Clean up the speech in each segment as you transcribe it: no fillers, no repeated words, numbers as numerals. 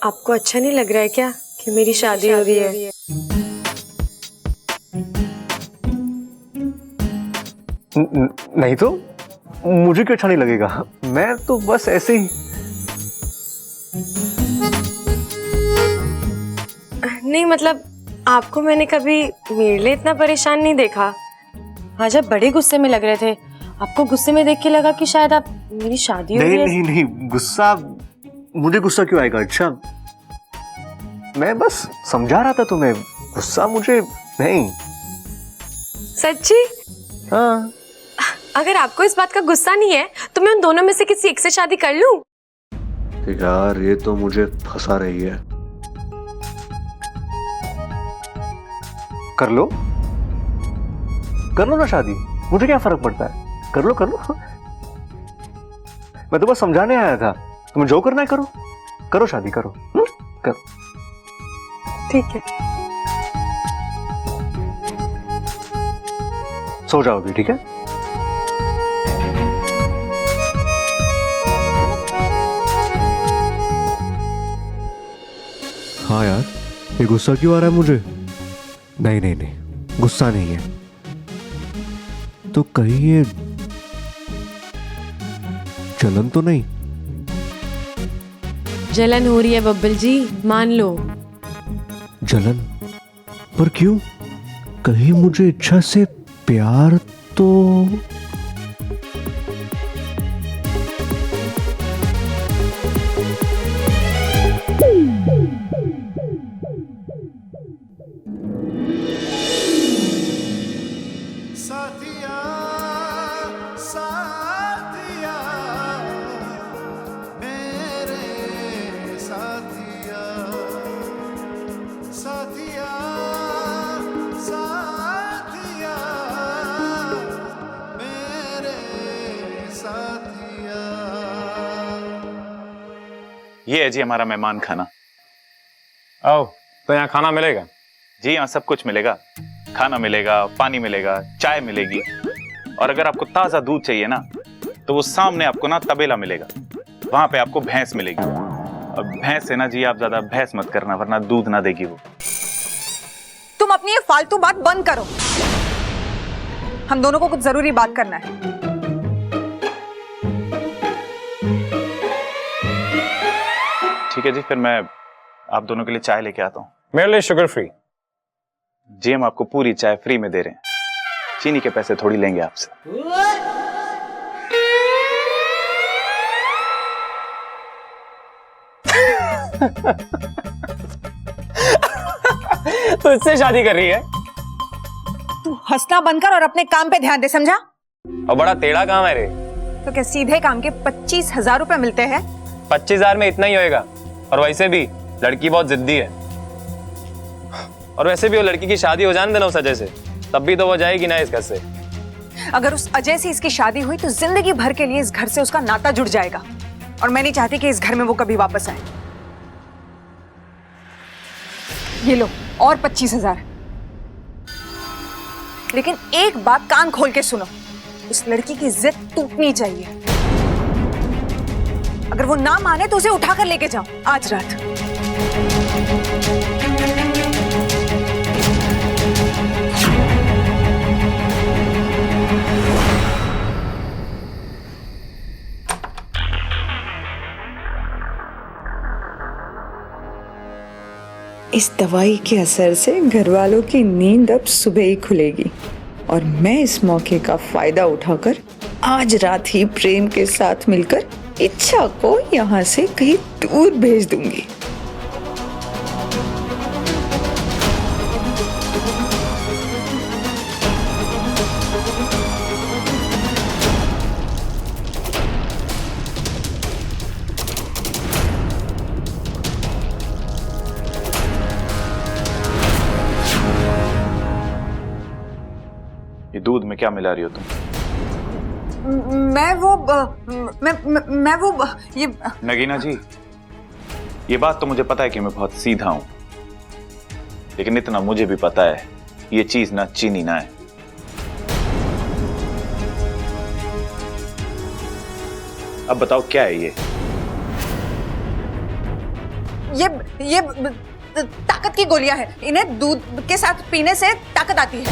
आपको अच्छा नहीं लग रहा है क्या कि मेरी शादी हो रही है? नहीं तो मुझे क्यों अच्छा नहीं लगेगा? मैं तो बस ऐसे ही। नहीं मतलब आपको मैंने कभी मेरे लिए इतना परेशान नहीं देखा। आज आप बड़े गुस्से में लग रहे थे। आपको गुस्से में देख के लगा कि शायद आप मेरी शादी हो रही है। नहीं नहीं, गुस्सा मुझे गुस्सा क्यों आएगा? अच्छा, मैं बस समझा रहा था तुम्हें, गुस्सा मुझे नहीं। सच्ची? हाँ। अगर आपको इस बात का गुस्सा नहीं है तो मैं उन दोनों में से किसी एक से शादी कर लूं? यार ये तो मुझे फंसा रही है। कर लो ना शादी, मुझे क्या फर्क पड़ता है? कर लो मैं तो बस समझाने आया था। तुम्हें जो करना है करो शादी करो। करो। ठीक है। सो जाओ अभी, ठीक है? हाँ यार, ये गुस्सा क्यों आ रहा है मुझे? नहीं, गुस्सा नहीं है तो कहीं ये जलन तो नहीं? जलन हो रही है बब्बल जी, मान लो। जलन? पर क्यों? कहीं मुझे इच्छा से प्यार तो? ये है जी हमारा मेहमान खाना। आओ, तो यहाँ खाना मिलेगा? जी यहाँ सब कुछ मिलेगा, खाना मिलेगा, पानी मिलेगा, चाय मिलेगी, और अगर आपको ताजा दूध चाहिए ना तो वो सामने आपको ना तबेला मिलेगा, वहां पे आपको भैंस मिलेगी। और भैंस है ना जी, आप ज्यादा भैंस मत करना वरना दूध ना देगी वो। तुम अपनी ये फालतू बात बंद करो, हम दोनों को कुछ जरूरी बात करना है। ठीक है जी, फिर मैं आप दोनों के लिए चाय लेके आता हूँ। मेरे लिए शुगर फ्री। जी हम आपको पूरी चाय फ्री में दे रहे हैं, चीनी के पैसे थोड़ी लेंगे आपसे। तो इससे शादी कर रही है? तू हंसना बंद कर और अपने काम पे ध्यान दे, समझा? और बड़ा टेढ़ा काम है रे। तो क्या सीधे काम के 25,000 रुपए मिलते हैं? 25,000 में इतना ही होएगा, और वैसे भी लड़की बहुत जिद्दी है। और वैसे भी वो लड़की की शादी हो जाने देना उस अजय से, तब भी तो वो जाएगी ना इस घर से। अगर उस अजय से इसकी शादी हुई तो जिंदगी भर के लिए इस घर से उसका नाता जुड़ जाएगा, और मैं नहीं चाहती कि इस घर में वो कभी वापस आए। ये लो और 25,000। लेकिन एक बात कान खोल के सुनो, उस लड़की की जिद टूटनी चाहिए। अगर वो ना माने तो उसे उठाकर लेके जाओ आज रात। इस दवाई के असर से घर वालों की नींद अब सुबह ही खुलेगी, और मैं इस मौके का फायदा उठाकर आज रात ही प्रेम के साथ मिलकर इच्छा को यहाँ से कहीं दूर भेज दूंगी। ये दूध में क्या मिला रही हो तुम? मैं वो ये नगीना जी, ये बात तो मुझे पता है कि मैं बहुत सीधा हूं, लेकिन इतना मुझे भी पता है ये चीज ना चीनी ना है। अब बताओ क्या है ये? ये ताकत की गोलियां हैं। इन्हें दूध के साथ पीने से ताकत आती है।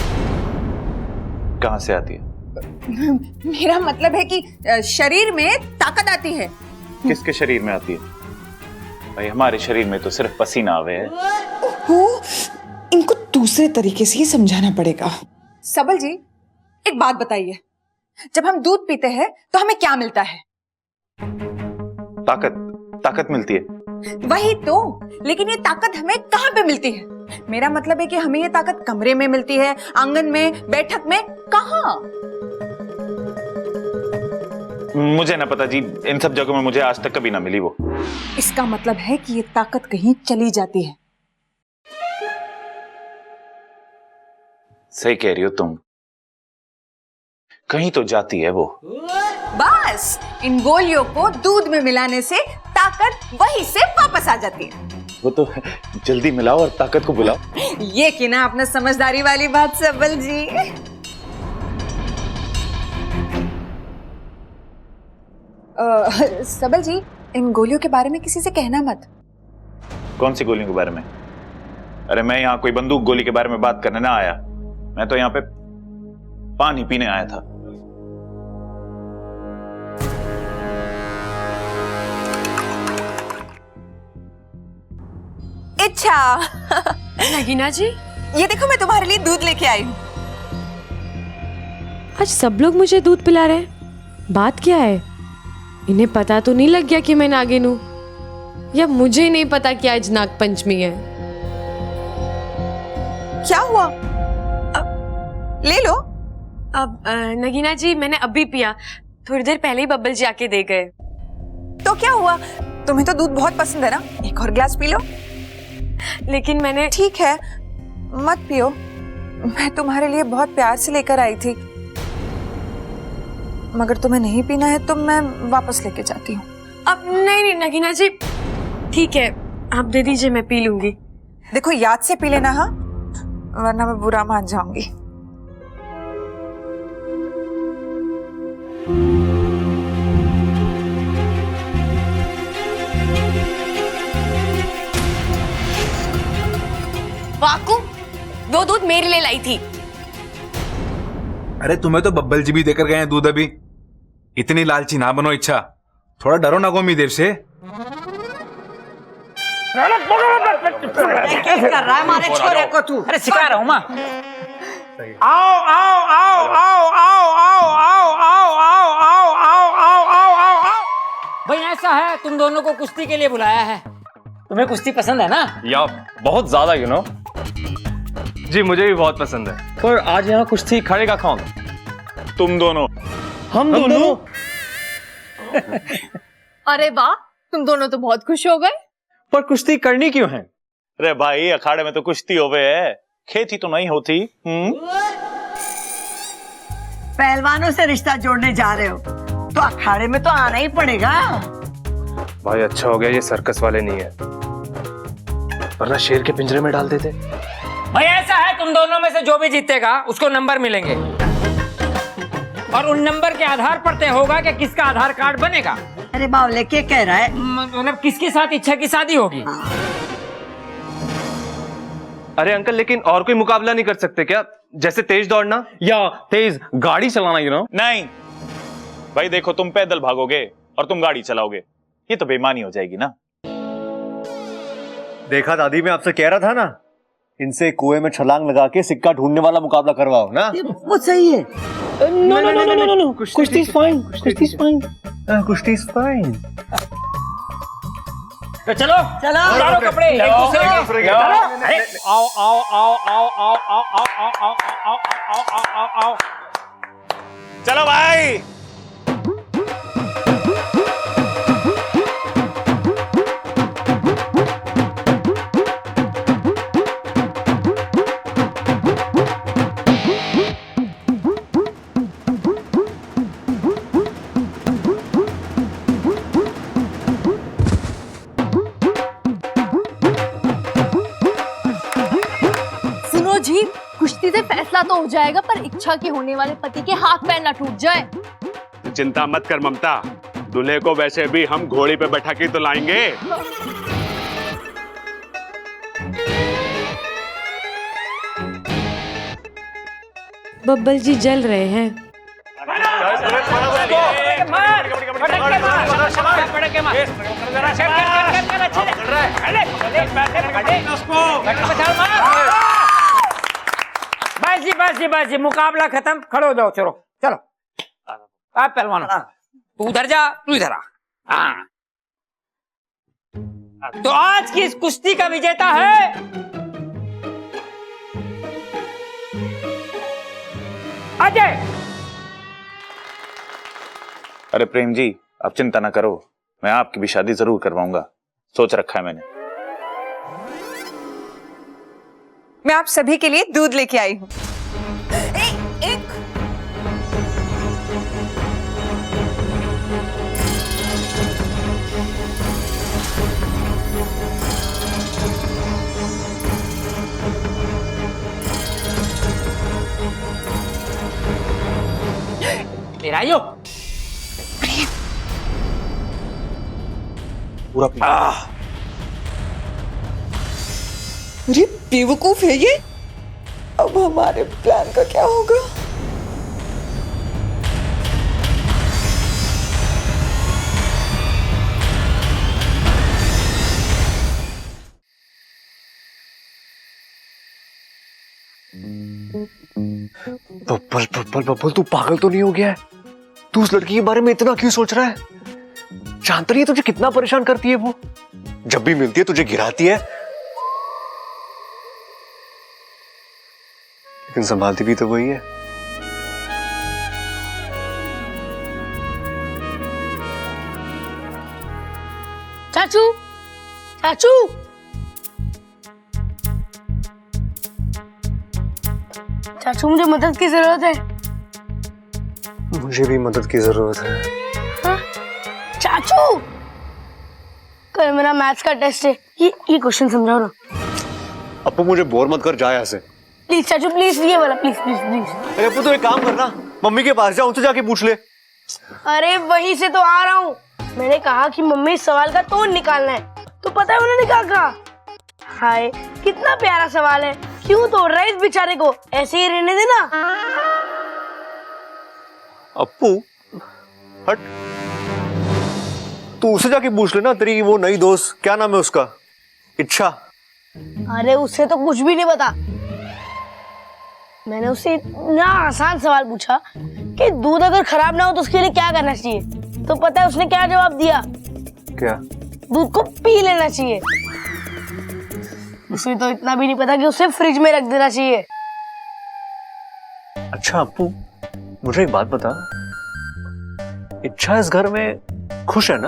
कहाँ से आती है? मेरा मतलब है कि शरीर में ताकत आती है। किसके शरीर में आती है? भाई हमारे शरीर में तो सिर्फ पसीना आवे है। इनको दूसरे तरीके से ही समझाना पड़ेगा। सबल जी, एक बात बताइए, जब हम दूध पीते हैं तो हमें क्या मिलता है? ताकत मिलती है। वही तो, लेकिन ये ताकत हमें कहाँ पे मिलती है? मेरा मतलब है कि हमें ये ताकत कमरे में मिलती है, आंगन में, बैठक में, कहाँ? मुझे ना पता जी, इन सब जगहों में मुझे आज तक कभी ना मिली वो। इसका मतलब है कि ये ताकत कहीं चली जाती है। सही कह रही हो तुम, कहीं तो जाती है वो। बस इन गोलियों को दूध में मिलाने से ताकत वहीं से वापस आ जाती है। वो तो जल्दी मिलाओ और ताकत को बुलाओ। ये कि ना अपना समझदारी वाली बात सबल जी। सबल जी, इन गोलियों के बारे में किसी से कहना मत। कौन सी गोलियों के बारे में? अरे मैं यहाँ कोई बंदूक गोली के बारे में बात करने ना आया, मैं तो यहाँ पे पानी पीने आया था। अच्छा नगीना जी, ये देखो, मैं तुम्हारे लिए दूध लेके आई हूँ। आज सब लोग मुझे दूध पिला रहे हैं। बात क्या है? इन्हें पता तो नहीं लग गया कि मैं नागिन हूँ? या मुझे नहीं पता कि आज नाग पंचमी है? क्या हुआ? ले लो। अब नगीना जी, मैंने अभी पिया, थोड़ी देर पहले ही बब्बल जी आके दे गए। तो क्या हुआ? तुम्हें तो दूध बहुत पसंद है ना, एक और गिलास पी लो। लेकिन मैंने... ठीक है, मत पियो, मैं तुम्हारे लिए बहुत प्यार से लेकर आई थी। मगर तुम्हें नहीं पीना है तो मैं वापस लेके जाती हूँ। अब नहीं नगीना जी, ठीक है, आप दे दीजिए, मैं पी लूंगी। देखो, याद से पी लेना, हाँ, वरना मैं बुरा मान जाऊंगी। वाकू, वो दूध मेरे लिए लाई थी। अरे तुम्हें तो बब्बल जी भी देकर गए हैं दूध। अभी इतनी लालची ना बनो। इच्छा, थोड़ा डरो ना गोमी देर से। कर रहा है हमारे छोरे को तू? अरे सिखा रहा हूँ माँ। आओ आओ आओ आओ आओ आओ आओ आओ आओ आओ आओ आओ आओ आओ आओ। भाई ऐसा है, तुम दोनों को कुश्ती के लिए बुलाया है। तुम्हें कुश्ती पसंद है ना? या बहुत ज्यादा, यू नो। जी मुझे भी बहुत पसंद है। पर आज यहाँ कुश्ती खड़ेगा कौन? तुम दोनों। हम दोनों? अरे वाह, तुम दोनों तो बहुत खुश हो गए। पर कुश्ती करनी क्यों है? अरे भाई, अखाड़े में तो कुश्ती होवे है, खेती तो नहीं होती। पहलवानों से रिश्ता जोड़ने जा रहे हो तो अखाड़े में तो आना ही पड़ेगा। भाई अच्छा हो गया ये सर्कस वाले नहीं है, वरना शेर के पिंजरे में डाल देते। भाई ऐसा है, तुम दोनों में से जो भी जीतेगा उसको नंबर मिलेंगे, और उन नंबर के आधार पर तय होगा कि किसका आधार कार्ड बनेगा। अरे बावले क्या कह रहा है? मतलब किसके साथ इच्छा की शादी होगी। अरे अंकल, लेकिन और कोई मुकाबला नहीं कर सकते क्या? जैसे तेज दौड़ना या तेज गाड़ी चलाना, यू नो? नहीं भाई, देखो, तुम पैदल भागोगे और तुम गाड़ी चलाओगे, ये तो बेईमानी हो जाएगी ना। देखा दादी, मैं आपसे कह रहा था ना, इनसे कुएं में छलांग लगा के सिक्का ढूंढने वाला मुकाबला करवाओ ना। वो सही है। No no no no no no, Kushti is fine, Kushti is fine. Kushti is fine. तो चलो चलो, उतारो कपड़े, एक दूसरे के। आओ आओ आओ आओ आओ आओ आओ आओ आओ आओ आओ आओ आओ आओ। चलो भाई। जी, कुश्ती से फैसला तो हो जाएगा, पर इच्छा के होने वाले पति के हाथ पैर ना टूट जाए। तो चिंता मत कर ममता, दूल्हे को वैसे भी हम घोड़ी पे बैठा के तो लाएंगे। बब्बल जी जल रहे हैं। बस जी मुकाबला खत्म। खड़े हो जाओ, चलो चलो। आप पहलवान तू उधर जा, तू इधर आ। हाँ। तो आज की इस कुश्ती का विजेता है अजय। अरे प्रेम जी, आप चिंता ना करो, मैं आपकी भी शादी जरूर करवाऊंगा, सोच रखा है मैंने। मैं आप सभी के लिए दूध लेके आई हूँ। एक तेरा यो पूरा पी। अरे बेवकूफ है ये। अब हमारे प्लान का क्या होगा? बब्बल बब्बल बब्बल, तू पागल तो नहीं हो गया है? तू उस लड़की के बारे में इतना क्यों सोच रहा है? जानता नहीं है तुझे कितना परेशान करती है वो? जब भी मिलती है तुझे गिराती है, लेकिन संभालती भी तो वही है। चाचू चाचू चाचू मुझे मदद की जरूरत है। मुझे भी मदद की जरूरत है। हाँ? चाचू कल मेरा मैथ्स का टेस्ट है, ये क्वेश्चन समझाओ ना। अपू मुझे बोर मत कर, जा यहाँ से प्लीज चाचू, प्लीज ये वाला, प्लीज प्लीज प्लीज। अरे अपू तो एक काम करना, मम्मी के पास जा, उनसे जाके पूछ ले। अरे वहीं से तो आ रहा हूँ। मैंने कहा कि मम्मी इस सवाल का तोड़ निकालना है, तो पता है उन्होंने क्या कहा? हाय कितना प्यारा सवाल है, क्यों तोड़ रहा है इस बेचारे को, ऐसे ही रहने देना। अपू हट, तू उसे जाके पूछ लेना, तेरी वो नई दोस्त, क्या नाम है उसका, इच्छा। अरे उससे तो कुछ भी नहीं पता। मैंने उससे इतना आसान सवाल पूछा कि दूध अगर खराब ना हो तो उसके लिए क्या करना चाहिए, तो पता है उसने क्या जवाब दिया? क्या? दूध को पी लेना चाहिए। उसे तो इतना भी नहीं पता कि उसे फ्रिज में रख देना चाहिए। अच्छा अपू, मुझे एक बात बता, इच्छा इस घर में खुश है ना?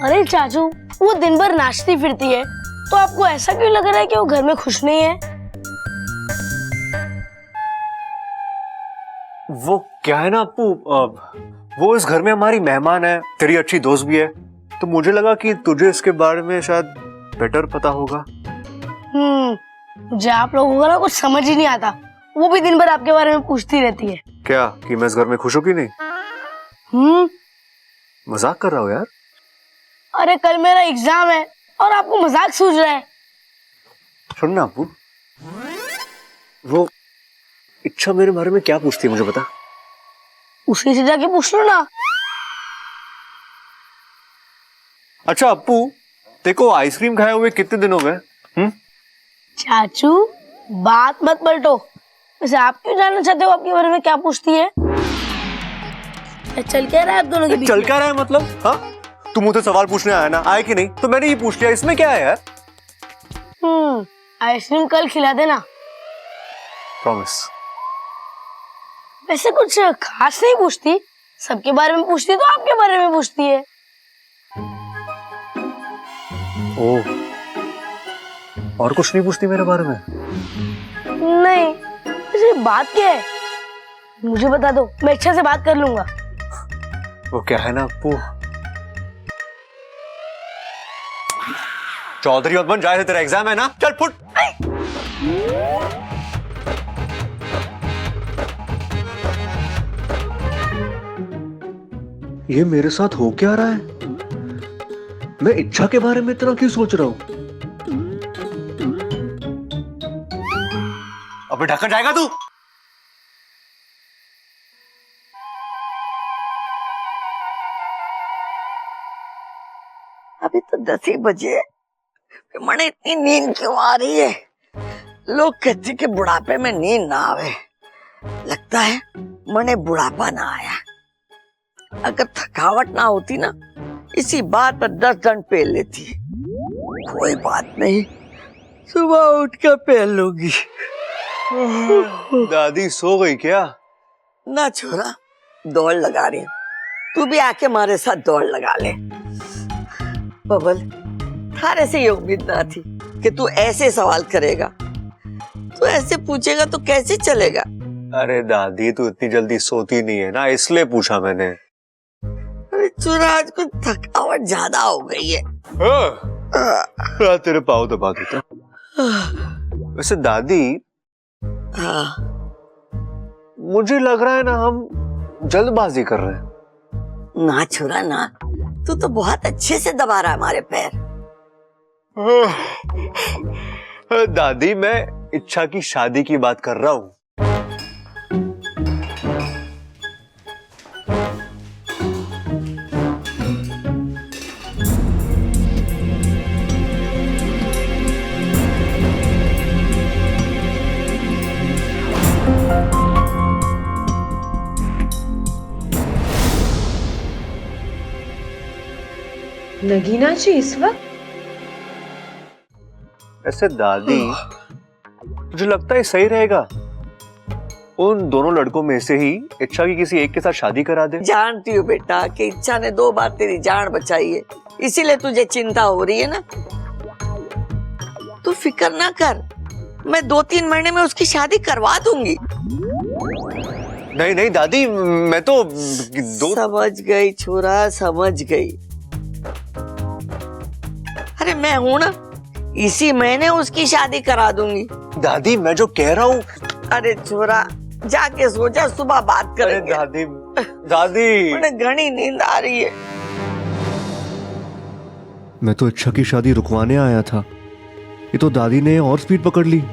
अरे चाचू वो दिन भर नाचती फिरती है, तो आपको ऐसा क्यों लग रहा है कि वो घर में खुश नहीं है? वो क्या है ना अपू, वो इस घर में हमारी मेहमान है, तेरी अच्छी दोस्त भी है, तो मुझे लगा कि तुझे इसके बारे में शायद बेटर पता होगा। मुझे आप लोगों का ना कुछ समझ ही नहीं आता। वो भी दिन भर आपके बारे में पूछती रहती है। क्या कि मैं इस घर में खुश हूँ कि नहीं? मजाक कर रहा हूँ यार। अरे कल मेरा एग्जाम है और आपको मजाक सूझ रहा है। सुन ना अपू, वो इच्छा मेरे बारे में क्या पूछती है मुझे बता। उसी से जाके पूछ लो ना। अच्छा अपू, देखो आइसक्रीम खाए हुए कितने दिन हो गए? चाचू बात मत पलटो। वैसे आप क्यों जानना चाहते हो आपके बारे में क्या पूछती है? चल क्या रहा है आप दोनों के बीच? चल क्या रहा है मतलब? हाँ, तुम मुझसे सवाल पूछने आया ना, आए कि नहीं? तो मैंने ये पूछ लिया, इसमें क्या है यार? आइसक्रीम कल खिला देना। प्रॉमिस। वैसे कुछ खास नहीं पूछती, सबके बारे में पूछती तो आपके बारे में पूछती है। ओह, और कुछ नहीं पूछती मेरे बारे में? नहीं, वैसे बात क्या है मुझे बता दो, मैं इच्छा से बात कर लूंगा। वो क्या है ना अपू, चौधरी मत बन, जाए तेरा एग्जाम है ना, चल फुट। ये मेरे साथ हो क्या रहा है? मैं इच्छा के बारे में इतना क्यों सोच रहा हूं? अबे ढक्कन जाएगा तू? 10 ही बजे, मने इतनी नींद क्यों आ रही है? लोग कहते कि बुढ़ापे में नींद ना आवे, लगता है मने बुढ़ापा ना आया। अगर थकावट ना होती ना, इसी बात पर 10 दंड पेल लेती। कोई बात नहीं, सुबह उठ कर पेल लूंगी। दादी सो गई क्या? ना छोरा, दौड़ लगा रही हूँ, तू भी आके हमारे साथ दौड़ लगा ले। बबल, थारे से ये उम्मीद ना थी कि तू ऐसे सवाल करेगा। तू ऐसे पूछेगा तो कैसे चलेगा? अरे दादी, तू इतनी जल्दी सोती नहीं है ना, इसलिए पूछा मैंने। अरे छोरा, आज कुछ थकावट ज्यादा हो गई है। तेरे पाँव दबा देता। वैसे दादी, हाँ, मुझे लग रहा है ना हम जल्दबाजी कर रहे हैं। ना छोरा ना, तू तो बहुत अच्छे से दबा रहा है हमारे पैर। दादी, मैं इच्छा की शादी की बात कर रहा हूँ। नगीना जी इस वक्त? ऐसे दादी, मुझे लगता है सही रहेगा उन दोनों लड़कों में से ही इच्छा की किसी एक के साथ शादी करा दे। जानती हूँ बेटा कि इच्छा ने 2 बार तेरी जान बचाई है, इसीलिए तुझे चिंता हो रही है ना। तू फिक्र ना कर, मैं 2-3 महीने में उसकी शादी करवा दूंगी। नहीं नहीं दादी, मैं तो समझ गई छोरा, समझ गई। अरे मैं हूं ना, इसी महीने उसकी शादी करा दूंगी। दादी, मैं जो कह रहा हूँ। अरे छोरा, जाके सो जा, सुबह बात करेंगे। दादी, दादी, मुझे घनी नींद आ रही है। मैं तो इच्छा की शादी रुकवाने आया था, ये तो दादी ने और स्पीड पकड़ ली।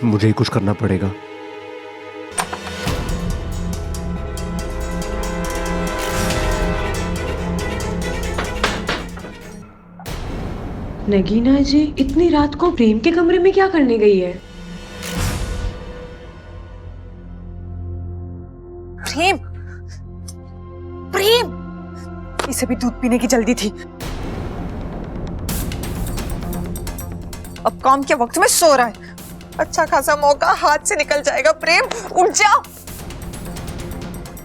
मुझे ही कुछ करना पड़ेगा। नगीना जी इतनी रात को प्रेम के कमरे में क्या करने गई है? प्रेम, प्रेम, इसे भी दूध पीने की जल्दी थी। अब काम के वक्त में सो रहा है, अच्छा खासा मौका हाथ से निकल जाएगा। प्रेम उठ जा,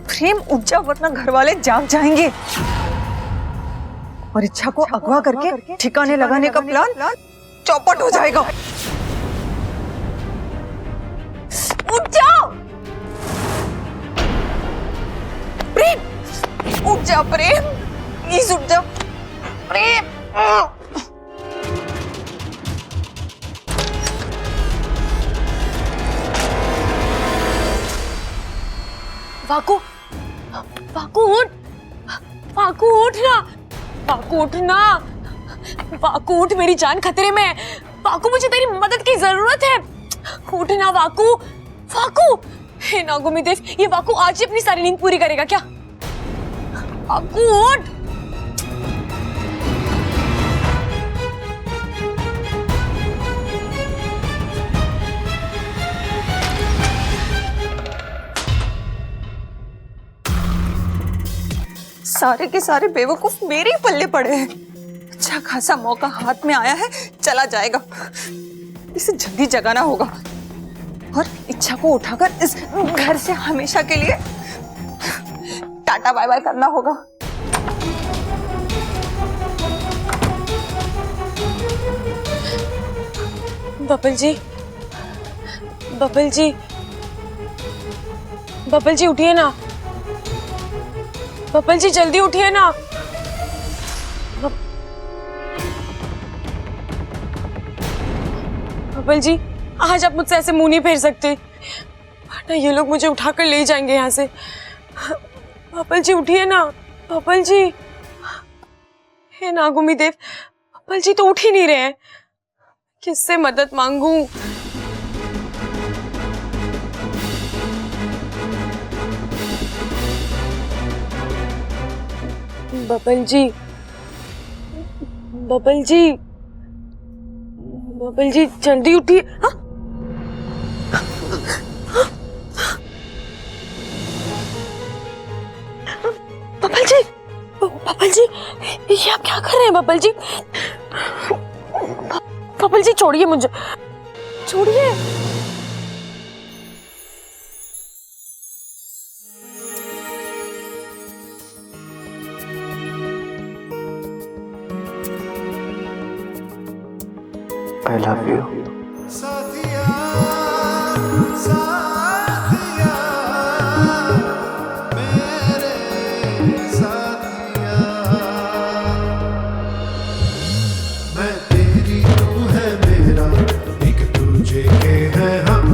प्रेम उठ जा, वरना घर वाले जाग जाएंगे और इच्छा को अगवा करके ठिकाने लगाने का प्लान चौपट हो जाएगा। उठ जाओ प्रेम, उठ जा प्रेम, प्लीज उठ जा प्रेम। वाकू, वाकू उठ, वाकू उठ ना, वाकू उठ ना, वाकू उठ, मेरी जान खतरे में है। वाकू, मुझे तेरी मदद की जरूरत है, उठ ना वाकू। वाकू, हे नागुमी देव, ये वाकू आज ही अपनी सारी नींद पूरी करेगा क्या? वाकू उठ। सारे के सारे बेवकूफ मेरे ही पल्ले पड़े हैं। अच्छा खासा मौका हाथ में आया है, चला जाएगा, इसे जल्दी जगाना होगा और इच्छा को उठाकर इस घर से हमेशा के लिए टाटा बाय बाय करना होगा। बबल जी, बबल जी, बबल जी उठिए ना, बबल जी जल्दी उठिए ना। बबल जी, आज आप मुझसे ऐसे मुंह नहीं फेर सकते, वरना ये लोग मुझे उठाकर ले जाएंगे यहाँ से। बबल जी उठिए ना, बबल जी। हे नागुमी देव, बबल जी तो उठ ही नहीं रहे हैं, किससे मदद मांगू? बबल जी, बबल जी जल्दी उठिए। हाँ? बबल जी ये आप क्या कर रहे हैं बबल जी? बबल जी छोड़िए मुझे, छोड़िए। I love you. मैं तेरी तू है मेरा, एक दूजे के हैं हम।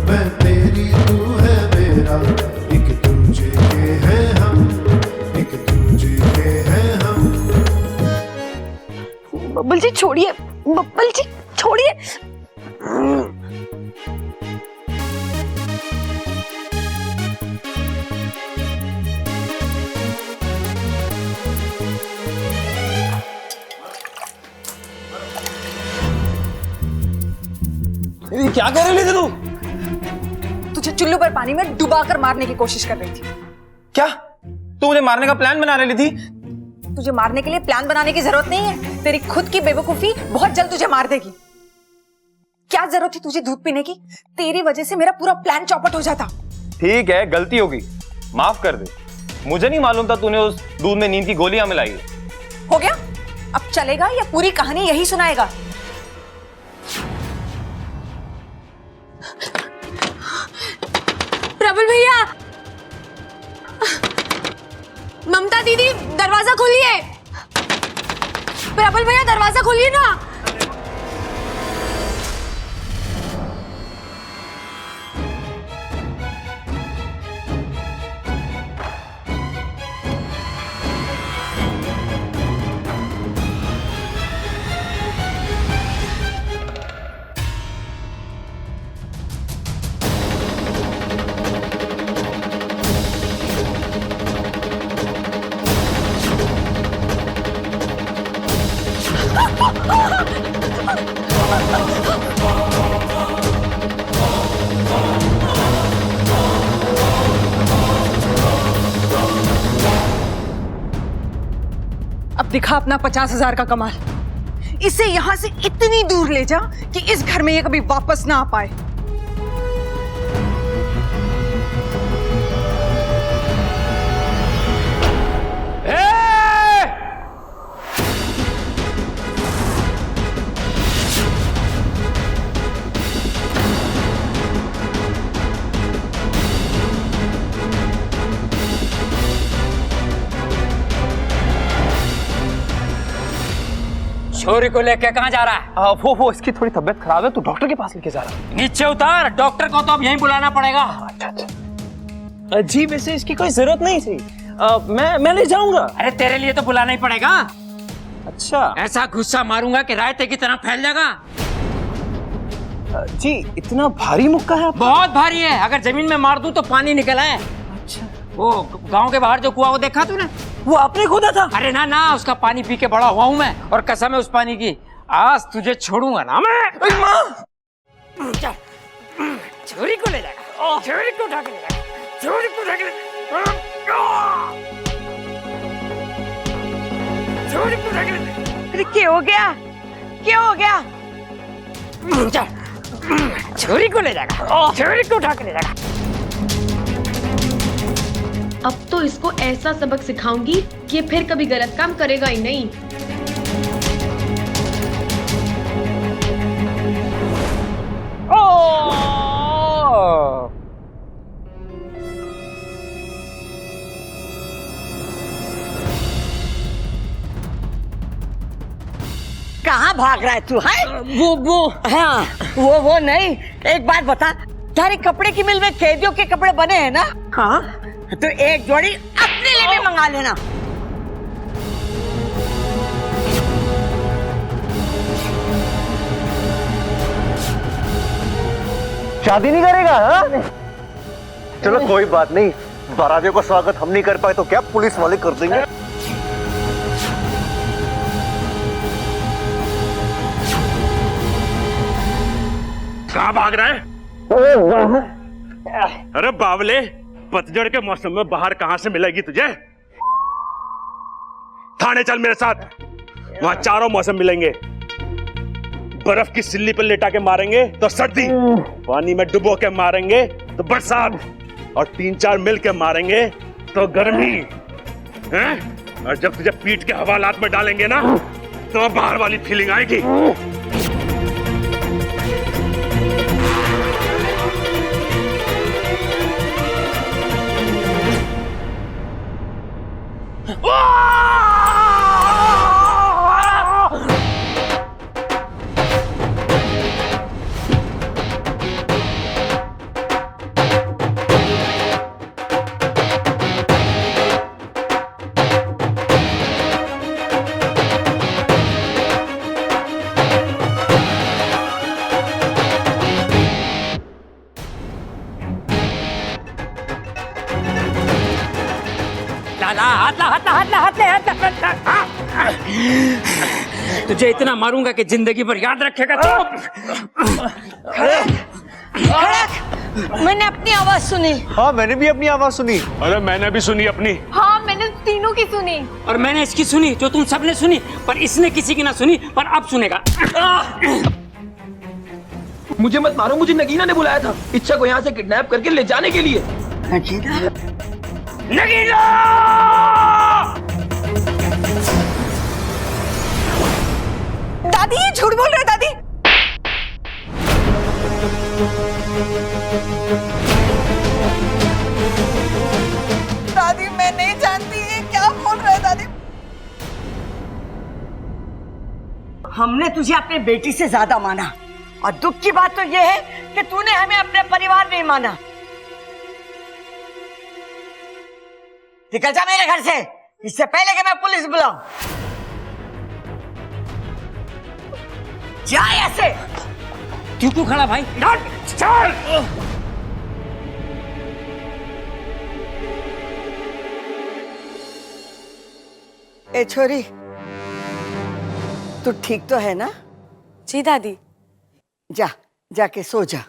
मैं तेरी तू है मेरा, एक दूजे के हैं हम, एक दूजे के हैं हम। बबल जी छोड़िए, बबल जी छोड़िए। क्या कर रही थी तू? तुझे चुल्लू पर पानी में डुबा कर मारने की कोशिश कर रही थी। क्या तू मुझे मारने का प्लान बना रही थी? तुझे मारने के लिए प्लान बनाने की जरूरत नहीं है। तेरी खुद की बेवकूफी बहुत जल्द तुझे मार देगी। क्या जरूरत थी तुझे दूध पीने की? तेरी वजह से मेरा पूरा प्लान चौपट हो जाता। ठीक है, गलती होगी, माफ कर दे। मुझे नहीं मालूम था तूने उस दूध में नींद की गोलियां मिलाई है। हो गया? अब चलेगा या पूरी कहानी यही सुनाएगा? प्रबल भैया, ममता दीदी दरवाजा खोलिए। प्रबल भैया दरवाजा खोलिए ना। अब दिखा अपना 50,000 का कमाल। इसे यहां से इतनी दूर ले जा कि इस घर में ये कभी वापस ना आ पाए। छोरी को लेके कहाँ जा रहा है? वो इसकी थोड़ी तबीयत खराब है, तू डॉक्टर के पास लेके जा रहा है। नीचे उतार, डॉक्टर को तो अब यहीं बुलाना पड़ेगा। अच्छा। जी वैसे इसकी कोई जरूरत नहीं थी। मैं ले जाऊंगा। अरे तेरे लिए तो बुलाना ही पड़ेगा। अच्छा। ऐसा गुस्सा मारूंगा कि रायते की तरह फैल जाएगा। जी इतना भारी मुक्का है? बहुत भारी है, अगर जमीन में मार दूं तो पानी निकल आए। अच्छा। वो गांव के बाहर जो कुआं वो देखा तूने? वो आपने खोदा था? अरे ना ना, उसका पानी पी के बड़ा हुआ हूं मैं, और कसम है उस पानी की, आज तुझे छोड़ूंगा ना मैं। छोरी को ले जाएगा, छोरी को उठा के ले जाएगा, छोरी को उठा के ले छोरी को उठा के ले। अरे क्या हो गया? क्या हो गया? छोरी को ले जाएगा, छोरी को उठा के ले जाएगा। अब तो इसको ऐसा सबक सिखाऊंगी कि फिर कभी गलत काम करेगा ही नहीं। कहाँ भाग रहा है तू? है वो हाँ, वो नहीं। एक बात बता, तारे कपड़े की मिल में कैदियों के कपड़े बने हैं ना? हाँ, तो एक जोड़ी अपने लिए भी मंगा लेना। शादी नहीं करेगा? हाँ? चलो कोई बात नहीं, बारातियों का स्वागत हम नहीं कर पाए तो क्या पुलिस वाले कर देंगे। कहाँ भाग रहा है? अरे बावले, पतझड़ के मौसम में बाहर कहाँ से मिलेगी तुझे? थाने चल मेरे साथ, वहां चारों मौसम मिलेंगे। बर्फ की सिल्ली पर लेटा के मारेंगे तो सर्दी, पानी में डुबो के मारेंगे तो बरसात, और 3-4 मिल के मारेंगे तो गर्मी हैं? और जब तुझे पीठ के हवालात में डालेंगे ना तो बाहर वाली फीलिंग आएगी। तुझे इतना मारूंगा कि जिंदगी भर याद रखेगा तू। मैंने अपनी आवाज सुनी। हाँ मैंने भी अपनी आवाज सुनी। अरे मैंने भी सुनी अपनी। हाँ मैंने तीनों की सुनी। और मैंने इसकी सुनी जो तुम सबने सुनी, पर इसने किसी की ना सुनी, पर अब सुनेगा। मुझे मत मारो, मुझे नगीना ने बुलाया था इच्छा को यहाँ से किडनैप करके ले जाने के लिए। नगीना! दादी ये झूठ बोल रहे दादी। दादी मैं नहीं जानती ये क्या बोल रहे दादी। हमने तुझे अपनी बेटी से ज्यादा माना, और दुख की बात तो यह है कि तूने हमें अपने परिवार नहीं माना। निकल जा मेरे घर से, इससे पहले कि मैं पुलिस बुलाऊं। जा ऐसे। क्यों खड़ा भाई? चल। ए छोरी, तू ठीक तो है ना? जी दादी। जा, जाके सो जा।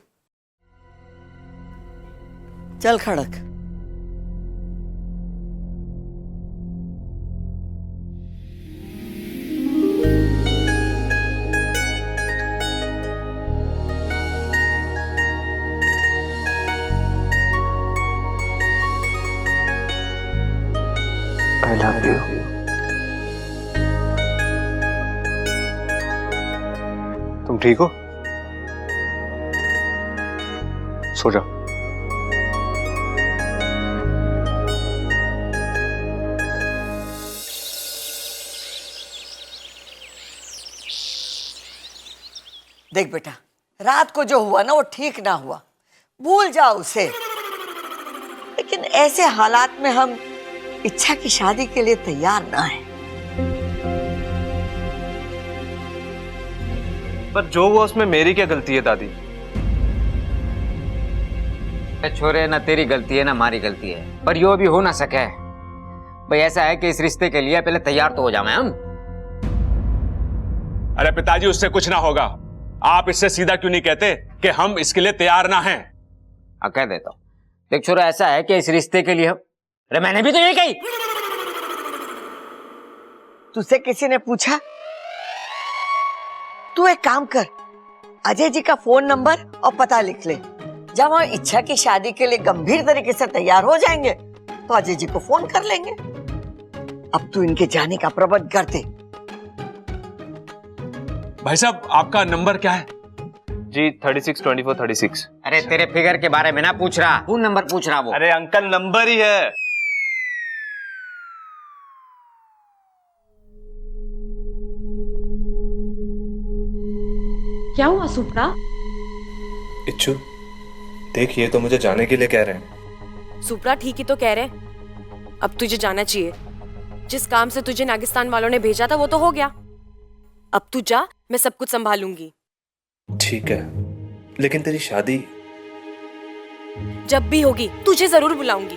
चल खड़क। I love you. तुम ठीक हो? सो जाओ। देख बेटा, रात को जो हुआ ना वो ठीक ना हुआ, भूल जाओ उसे। लेकिन ऐसे हालात में हम इच्छा की शादी के लिए तैयार ना है। पर जो हुआ उसमें मेरी क्या गलती है दादी? छोरे, ना तेरी गलती है ना हमारी गलती है, पर यो भी हो ना सके। भाई ऐसा है कि इस रिश्ते के लिए पहले तैयार तो हो जाए हम। अरे पिताजी, उससे कुछ ना होगा। आप इससे सीधा क्यों नहीं कहते कि हम इसके लिए तैयार ना हैं? कह देता हूं। देख छोरा, ऐसा है कि इस रिश्ते के लिए हम... अरे मैंने भी तो यही कही। तुझसे किसी ने पूछा? तू एक काम कर, अजय जी का फोन नंबर और पता लिख ले। जब हम इच्छा की शादी के लिए गंभीर तरीके से तैयार हो जाएंगे तो अजय जी को फोन कर लेंगे। अब तू इनके जाने का प्रबंध कर दे। भाई साहब, आपका नंबर क्या है? जी 362436। अरे तेरे फिगर के बारे में ना पूछ रहा, फोन नंबर पूछ रहा वो। अरे अंकल, नंबर ही है। क्या हुआ सुप्रा? इच्छु, देख ये तो मुझे जाने के लिए कह रहे हैं। सुप्रा ठीक ही तो कह रहे। अब तुझे जाना चाहिए। जिस काम से तुझे नागिस्तान वालों ने भेजा था वो तो हो गया। अब तू जा, मैं सब कुछ संभालूंगी। ठीक है, लेकिन तेरी शादी जब भी होगी तुझे जरूर बुलाऊंगी।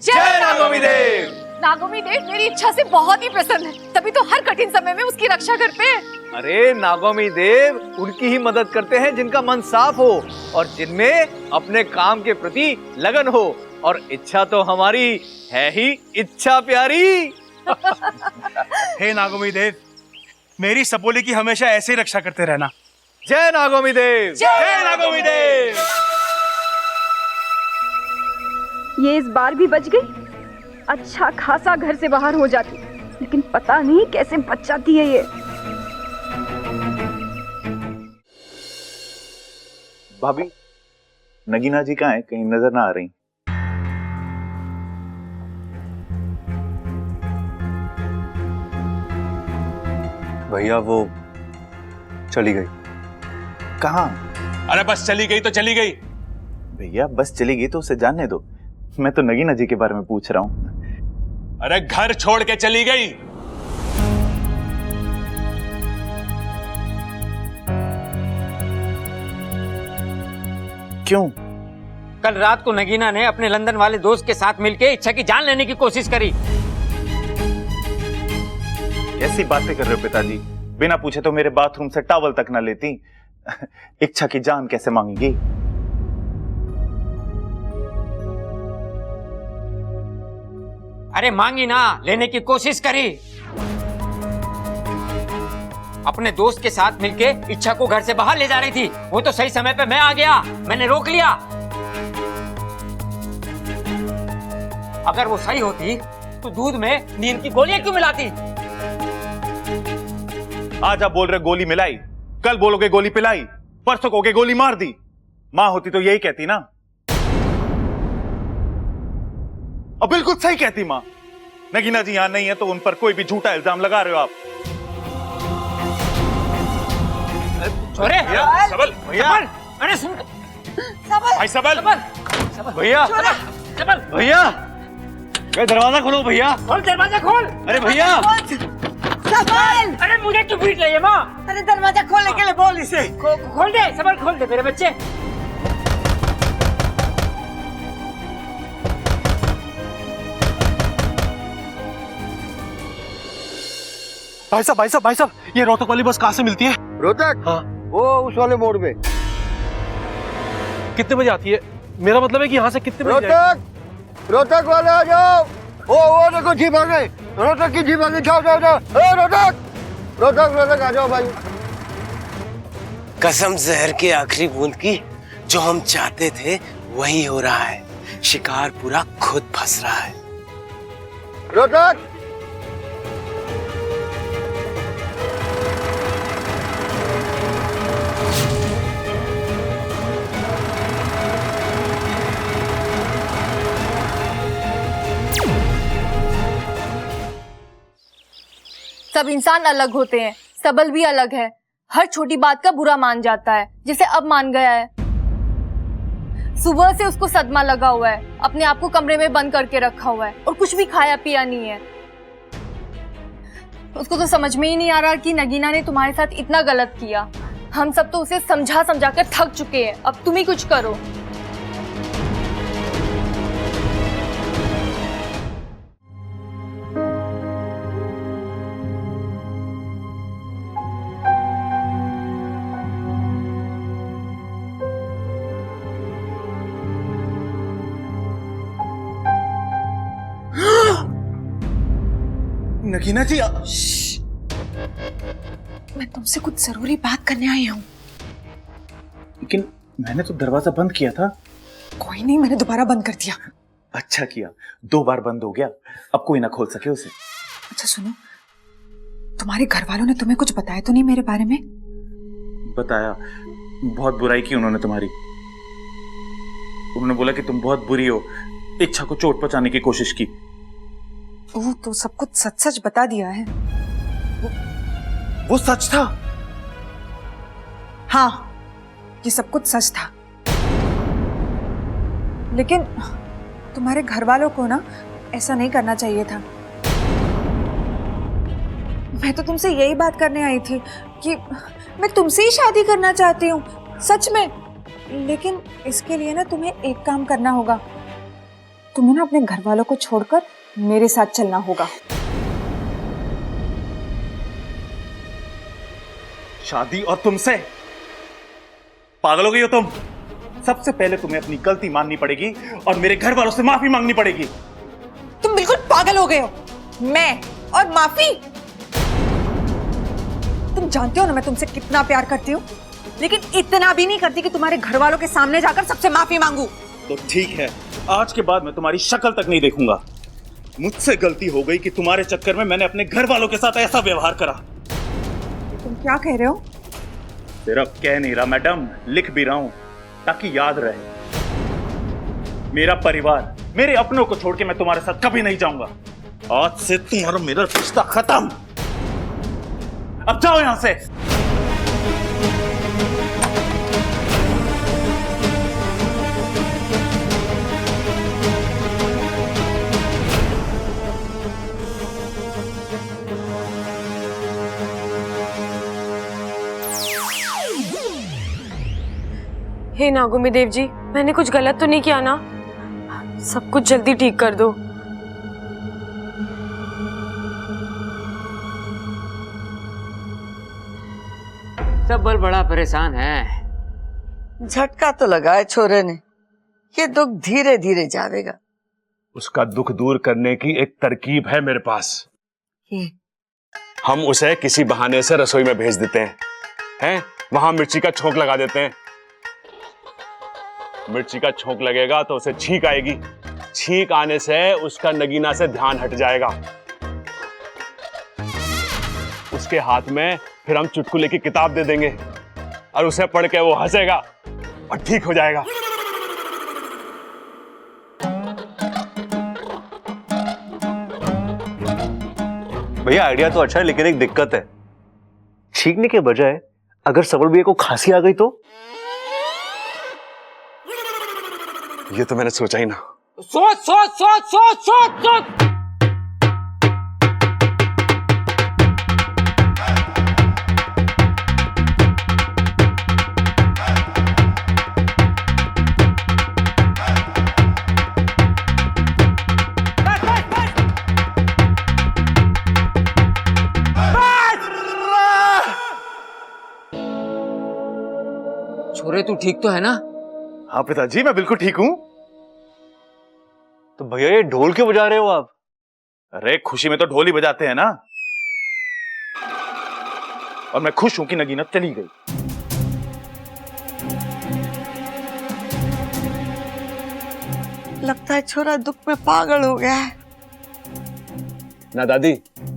जय नागोमी देव। नागोमी देव मेरी इच्छा से बहुत ही प्रसन्न है, तभी तो हर कठिन समय में उसकी रक्षा करते हैं। अरे नागोमी देव उनकी ही मदद करते हैं जिनका मन साफ हो और जिनमें अपने काम के प्रति लगन हो, और इच्छा तो हमारी है ही इच्छा प्यारी। हे नागोमी देव, मेरी सपोली की हमेशा ऐसे ही रक्षा करते रहना। जय नागोमी देव। जय नागोमी देव। ये इस बार भी बच गई। अच्छा खासा घर से बाहर हो जाती, लेकिन पता नहीं कैसे बच जाती है ये। भाभी, नगीना जी कहाँ है? कहीं नजर ना आ रही। भैया वो चली गई। कहाँ? अरे बस चली गई तो चली गई। भैया बस चली गई तो उसे जानने दो, मैं तो नगीना जी के बारे में पूछ रहा हूँ। अरे घर छोड़ के चली गई। क्यों? कल रात को नगीना ने अपने लंदन वाले दोस्त के साथ मिलकर इच्छा की जान लेने की कोशिश करी। कैसी बातें कर रहे हो पिताजी? बिना पूछे तो मेरे बाथरूम से टॉवल तक ना लेती। इच्छा की जान कैसे मांगेगी? अरे मांगी ना, लेने की कोशिश करी। अपने दोस्त के साथ मिलके इच्छा को घर से बाहर ले जा रही थी। वो तो सही समय पे मैं आ गया, मैंने रोक लिया। अगर वो सही होती तो दूध में नींद की गोलियां क्यों मिलाती? आज आप बोल रहे गोली मिलाई, कल बोलोगे गोली पिलाई, परसों कहोगे गोली मार दी। मां होती तो यही कहती ना। अब बिल्कुल सही कहती मां। नगीना जी यहां नहीं है तो उन पर कोई भी झूठा इल्जाम लगा रहे हो आप। छोरे सबल भैया, अरे सुन भाई सबल भैया सबल भैया दरवाजा खोलो भैया। खोल दरवाजा खोल। अरे भैया सबल, अरे मुझे क्यों पीट रही है माँ? अरे दरवाजा खोलने के लिए बोल इसे। खोल दे सबल, खोल दे मेरे बच्चे। भाई साहब, ये रोहतक वाली बस कहाँ से मिलती है? रोहतक? हाँ। वो उस वाले मोड़ पे। कितने बजे आती है? मेरा मतलब है कि यहाँ से कितने बजे रोहतक, रोहतक वाले आ जाओ। वो देखो जीप आ गई, रोहतक की जीप आ गई। जाओ रोहतक आ जाओ भाई। कसम जहर के आखिरी बूंद की, जो हम चाहते थे वही हो रहा है। शिकार पूरा खुद फंस रहा है। रोहतक सब इंसान अलग होते हैं, सबल भी अलग है। हर छोटी बात का बुरा मान जाता है, जिसे अब मान गया है। सुबह से उसको सदमा लगा हुआ है, अपने आप को कमरे में बंद करके रखा हुआ है और कुछ भी खाया पिया नहीं है। उसको तो समझ में ही नहीं आ रहा कि नगीना ने तुम्हारे साथ इतना गलत किया। हम सब तो उसे समझा कर थक चुके हैं, अब तुम ही कुछ करो। नगीना जी, मैं तुमसे कुछ जरूरी बात करने आई हूँ। लेकिन मैंने तो दरवाजा बंद किया था। कोई नहीं, मैंने दोबारा बंद कर दिया। अच्छा किया, 2 बार बंद हो गया, अब कोई ना खोल सके उसे। अच्छा सुनो, तुम्हारे घर वालों ने तुम्हें कुछ बताया तो नहीं मेरे बारे में? बताया, बहुत बुराई की उन्होंने तुम्हारी। उन्होंने बोला कि तुम बहुत बुरी हो, इच्छा को चोट पहुंचाने की कोशिश की। ओह, तो सब कुछ सच सच बता दिया है। वो सच था? हाँ, ये सब कुछ सच था। लेकिन तुम्हारे घर वालों को ना ऐसा नहीं करना चाहिए था। मैं तो तुमसे यही बात करने आई थी कि मैं तुमसे ही शादी करना चाहती हूँ, सच में। लेकिन इसके लिए ना तुम्हें एक काम करना होगा। तुम्हें ना अपने घर वालों को छोड़कर मेरे साथ चलना होगा। शादी और तुमसे? पागल हो गई हो तुम? सबसे पहले तुम्हें अपनी गलती माननी पड़ेगी और मेरे घर वालों से माफी मांगनी पड़ेगी। तुम बिल्कुल पागल हो गए हो। मैं और माफी? तुम जानते हो ना मैं तुमसे कितना प्यार करती हूँ, लेकिन इतना भी नहीं करती कि तुम्हारे घर वालों के सामने जाकर सबसे माफी मांगू। तो ठीक है, आज के बाद मैं तुम्हारी शक्ल तक नहीं देखूंगा। मुझसे गलती हो गई कि तुम्हारे चक्कर में मैंने अपने घर वालों के साथ ऐसा व्यवहार करा। तुम क्या कह रहे हो? सिर्फ कह नहीं रहा मैडम, लिख भी रहा हूं ताकि याद रहे। मेरा परिवार, मेरे अपनों को छोड़ के मैं तुम्हारे साथ कभी नहीं जाऊंगा। आज से तुम्हारा मेरा रिश्ता खत्म। अब जाओ यहां से। हे नागोमी देव जी, मैंने कुछ गलत तो नहीं किया ना? सब कुछ जल्दी ठीक कर दो। सब बड़ा परेशान है। झटका तो लगा है छोरे ने, ये दुख धीरे धीरे जाएगा। उसका दुख दूर करने की एक तरकीब है मेरे पास। हम उसे किसी बहाने से रसोई में भेज देते हैं, वहां मिर्ची का छोंक लगा देते हैं। मिर्ची का छोंक लगेगा तो उसे छींक आएगी। छींक आने से उसका नगीना से ध्यान हट जाएगा। उसके हाथ में फिर हम चुटकुले की किताब दे देंगे और उसे पढ़ के वो हंसेगा और ठीक हो जाएगा। भैया आइडिया तो अच्छा है, लेकिन एक दिक्कत है। छींकने के बजाय अगर सबल भैया को खांसी आ गई तो? ये तो मैंने सोचा ही ना। सोच सोच सोच सोच सोच सोच। छोरे तू ठीक तो है ना? हाँ पिताजी, मैं बिल्कुल ठीक हूं। तो भैया ये ढोल क्यों बजा रहे हो आप? अरे खुशी में तो ढोल ही बजाते हैं ना। और मैं खुश हूं कि नगीना चली गई। लगता है छोरा दुख में पागल हो गया है। ना दादी,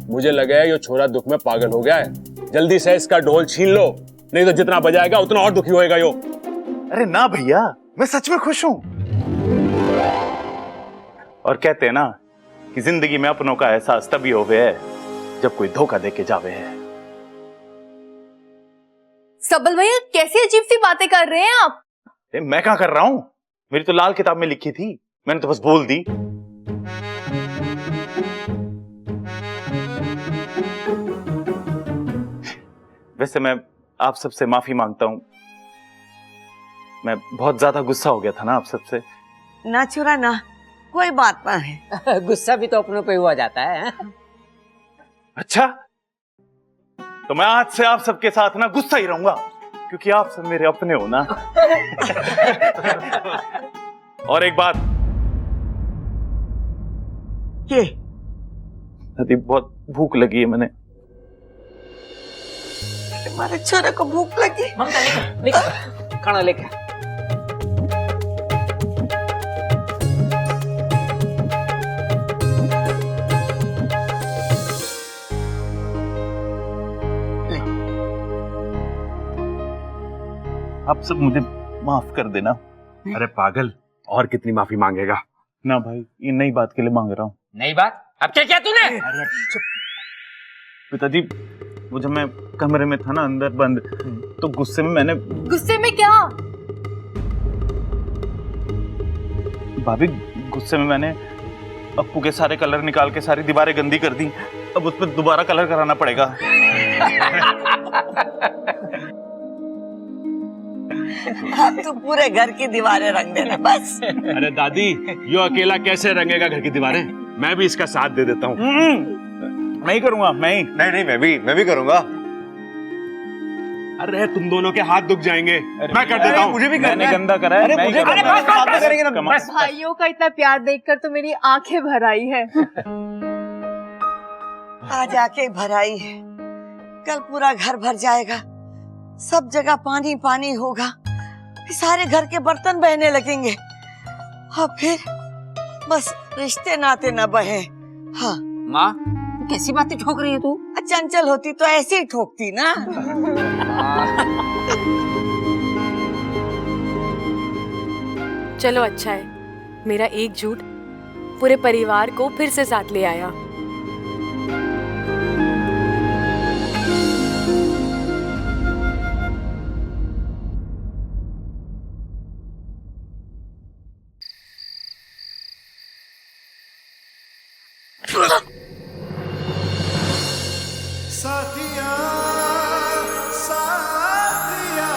मुझे लगा है ये छोरा दुख में पागल हो गया है। जल्दी से इसका ढोल छीन लो, नहीं तो जितना बजाएगा उतना और दुखी होएगा यो। अरे ना भैया, मैं सच में खुश हूं। और कहते हैं ना कि जिंदगी में अपनों का एहसास तभी होवे है जब कोई धोखा देके जावे है। सबल भैया कैसी अजीब सी बातें कर रहे हैं आप? मैं क्या कर रहा हूं? मेरी तो लाल किताब में लिखी थी, मैंने तो बस बोल दी। वैसे मैं आप सबसे माफी मांगता हूं। मैं बहुत ज्यादा गुस्सा हो गया था ना आप सबसे। ना छोरा ना, कोई बात ना है। गुस्सा भी तो अपनों पे हुआ जाता है। अच्छा, तो मैं आज से आप सबके साथ ना गुस्सा ही रहूंगा, क्योंकि आप सब मेरे अपने हो ना। और एक बात, ये नदी बहुत भूख लगी है। मैंने हमारे छोरे को भूख लगी। ममता लेकर खाना लेकर। आप सब मुझे माफ कर देना। अरे पागल, और कितनी माफी मांगेगा? ना भाई, ये नई बात के लिए मांग रहा हूँ। नई बात? अब क्या किया तूने? पिताजी, वो जब मैं कमरे में था ना अंदर बंद, तो गुस्से में मैंने। गुस्से में क्या? भाभी, गुस्से में मैंने अप्पू के सारे कलर निकाल के सारी दीवारें गंदी कर दी। अब उस पर दोबारा कलर कराना पड़ेगा। अब तो पूरे घर की दीवारें रंग देना बस। अरे दादी, यो अकेला कैसे रंगेगा घर की दीवारें? मैं भी इसका साथ दे देता हूँ। मैं ही करूंगा, मैं ही। नहीं, मैं भी करूंगा। अरे तुम दोनों के हाथ दुख जाएंगे, मैं कर देता हूँ। मुझे भी करना है। मैंने गंदा करा है, अरे मैं ही मुझे करूंगा। करना है, साथ में करेंगे ना। बस। भाइयों का इतना प्यार देखकर तो मेरी आंखें भर आई है। आज आके भर आई है, कल पूरा घर भर जाएगा, सब जगह पानी पानी होगा, सारे घर के बर्तन बहने लगेंगे और फिर बस रिश्ते नाते न बहे। हाँ माँ, कैसी बातें ठोक रही है तू? चंचल होती तो ऐसे ही ठोकती ना। चलो अच्छा है, मेरा एक झूठ पूरे परिवार को फिर से साथ ले आया। साथिया साथिया